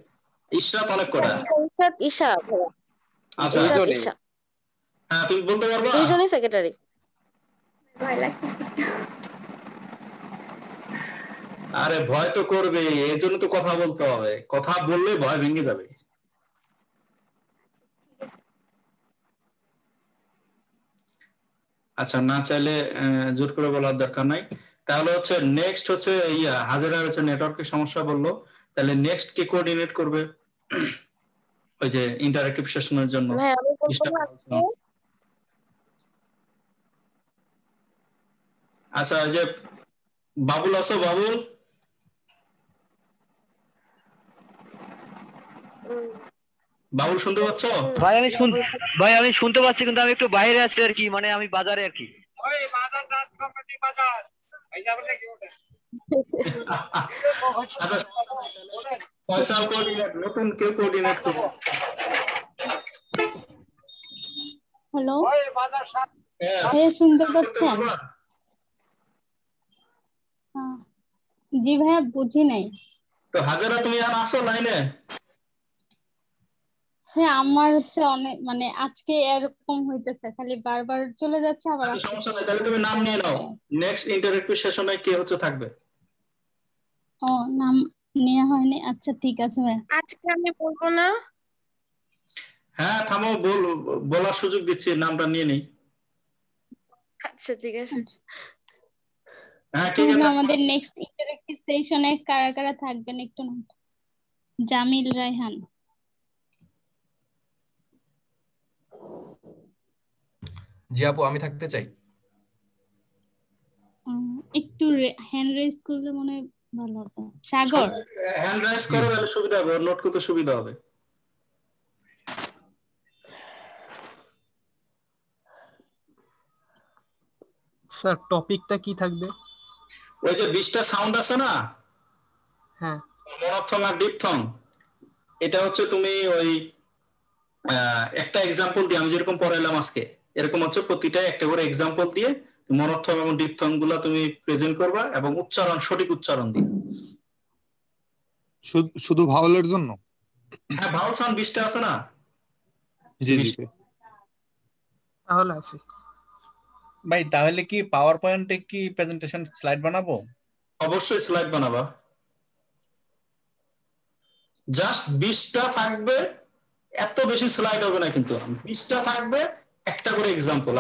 ইশরাত অনেক কটা। ইশরাত ঈশা ভাইয়া, আচ্ছা, ইশরাত ঈশা, হ্যাঁ তুমি বলতে পারবা? দুইজনই সেক্রেটারি। আরে ভয় তো করবে, এই জন্য তো কথা বলতে হবে, কথা বললে ভয় ভেঙে যাবে। আচ্ছা, না চাইলে জোর করে বলার দরকার নাই। তাহলে হচ্ছে নেক্সট হচ্ছে হাজারা হচ্ছে নেটওয়ার্কের সমস্যা বললো, তাহলে নেক্সট কে কোঅর্ডিনেট করবে ওই যে ইন্টারেক্টিভ সেশনের জন্য? ভাই আমি বলবো আজকে আচ্ছা, ওই যে বাবুল আছো, বাবুল? বাবুল শুনতে পাচ্ছ? ভাই আমি শুনতে পাচ্ছি, কিন্তু আমি একটু বাইরে আছি আর কি, মানে আমি বাজারে আর কি। ওই বাজার ডান্স কমিটি বাজার এই যাবে নাকি ওটা? পয়সা কোঅর্ডিনেট, নতুন কেউ কোঅর্ডিনেট করবে? হ্যালো, ওই বাজার সাত ভাইয়া শুনতে পাচ্ছেন? হ্যাঁ। জি ভাইয়া, বুঝি নাই। তো হাজারা তুমি আর আসো লাইনে? হ্যাঁ, আমার হচ্ছে অনেক মানে আজকে এরকম হইতেছে, খালি বারবার চলে যাচ্ছে আবার আচ্ছা, আসছে। সমস্যা নাই, তাহলে তুমি নাম নিয়ে নাও। নেক্সট ইন্টারেক্টিভ সেশনে কে হচ্ছে থাকবে? ও, নাম নেওয়া হয়নি। আচ্ছা ঠিক আছে ভাইয়া। আজকে আমি বলবো না। হ্যাঁ থামো, বলার সুযোগ দিচ্ছি, নামটা নিয়ে নেই। আচ্ছা ঠিক আছে। হ্যাঁ, কে কে তাহলে থাকবে? আমাদের নেক্সট ইন্টারেক্টিভ সেশনে কারা কারা থাকবেন একটু নাম? জামিল, রায়হান। জি আপু, আমি থাকতে চাই। একটু হ্যান্ড রেজ করলে মনে হয় ভালো হতো। সাগর। হ্যান্ড রাইজ করো, তাহলে সুবিধা হবে, নোট করতে সুবিধা হবে। স্যার টপিকটা কি থাকবে? ওই যে 20টা সাউন্ড আছে না, হ্যাঁ, মনোথং আর ডিপথং, এটা হচ্ছে তুমি ওই একটা এক্সাম্পল দিয়ে, আমি যেরকম পড়াইলাম আজকে, এরকম হচ্ছে প্রতিটা একটা করে এক্সাম্পল দিয়ে মনোথং এবং ডিপথং গুলা তুমি প্রেজেন্ট করবা, এবং উচ্চারণ, সঠিক উচ্চারণ দিয়ে। শুধু ভাওয়ালের জন্য? হ্যাঁ, ভাওয়াল সাউন্ড 20টা আছে না? জি জি। তাহলে আছে। ভাই তাহলে কি পাওয়ার পয়েন্টে কি প্রেজেন্টেশন স্লাইড বানাবো? অবশ্যই স্লাইড বানাবা। জাস্ট 20টা থাকবে, এত বেশি স্লাইড হবে না, কিন্তু 20টা থাকবে, একটা করে এক্সাম্পল।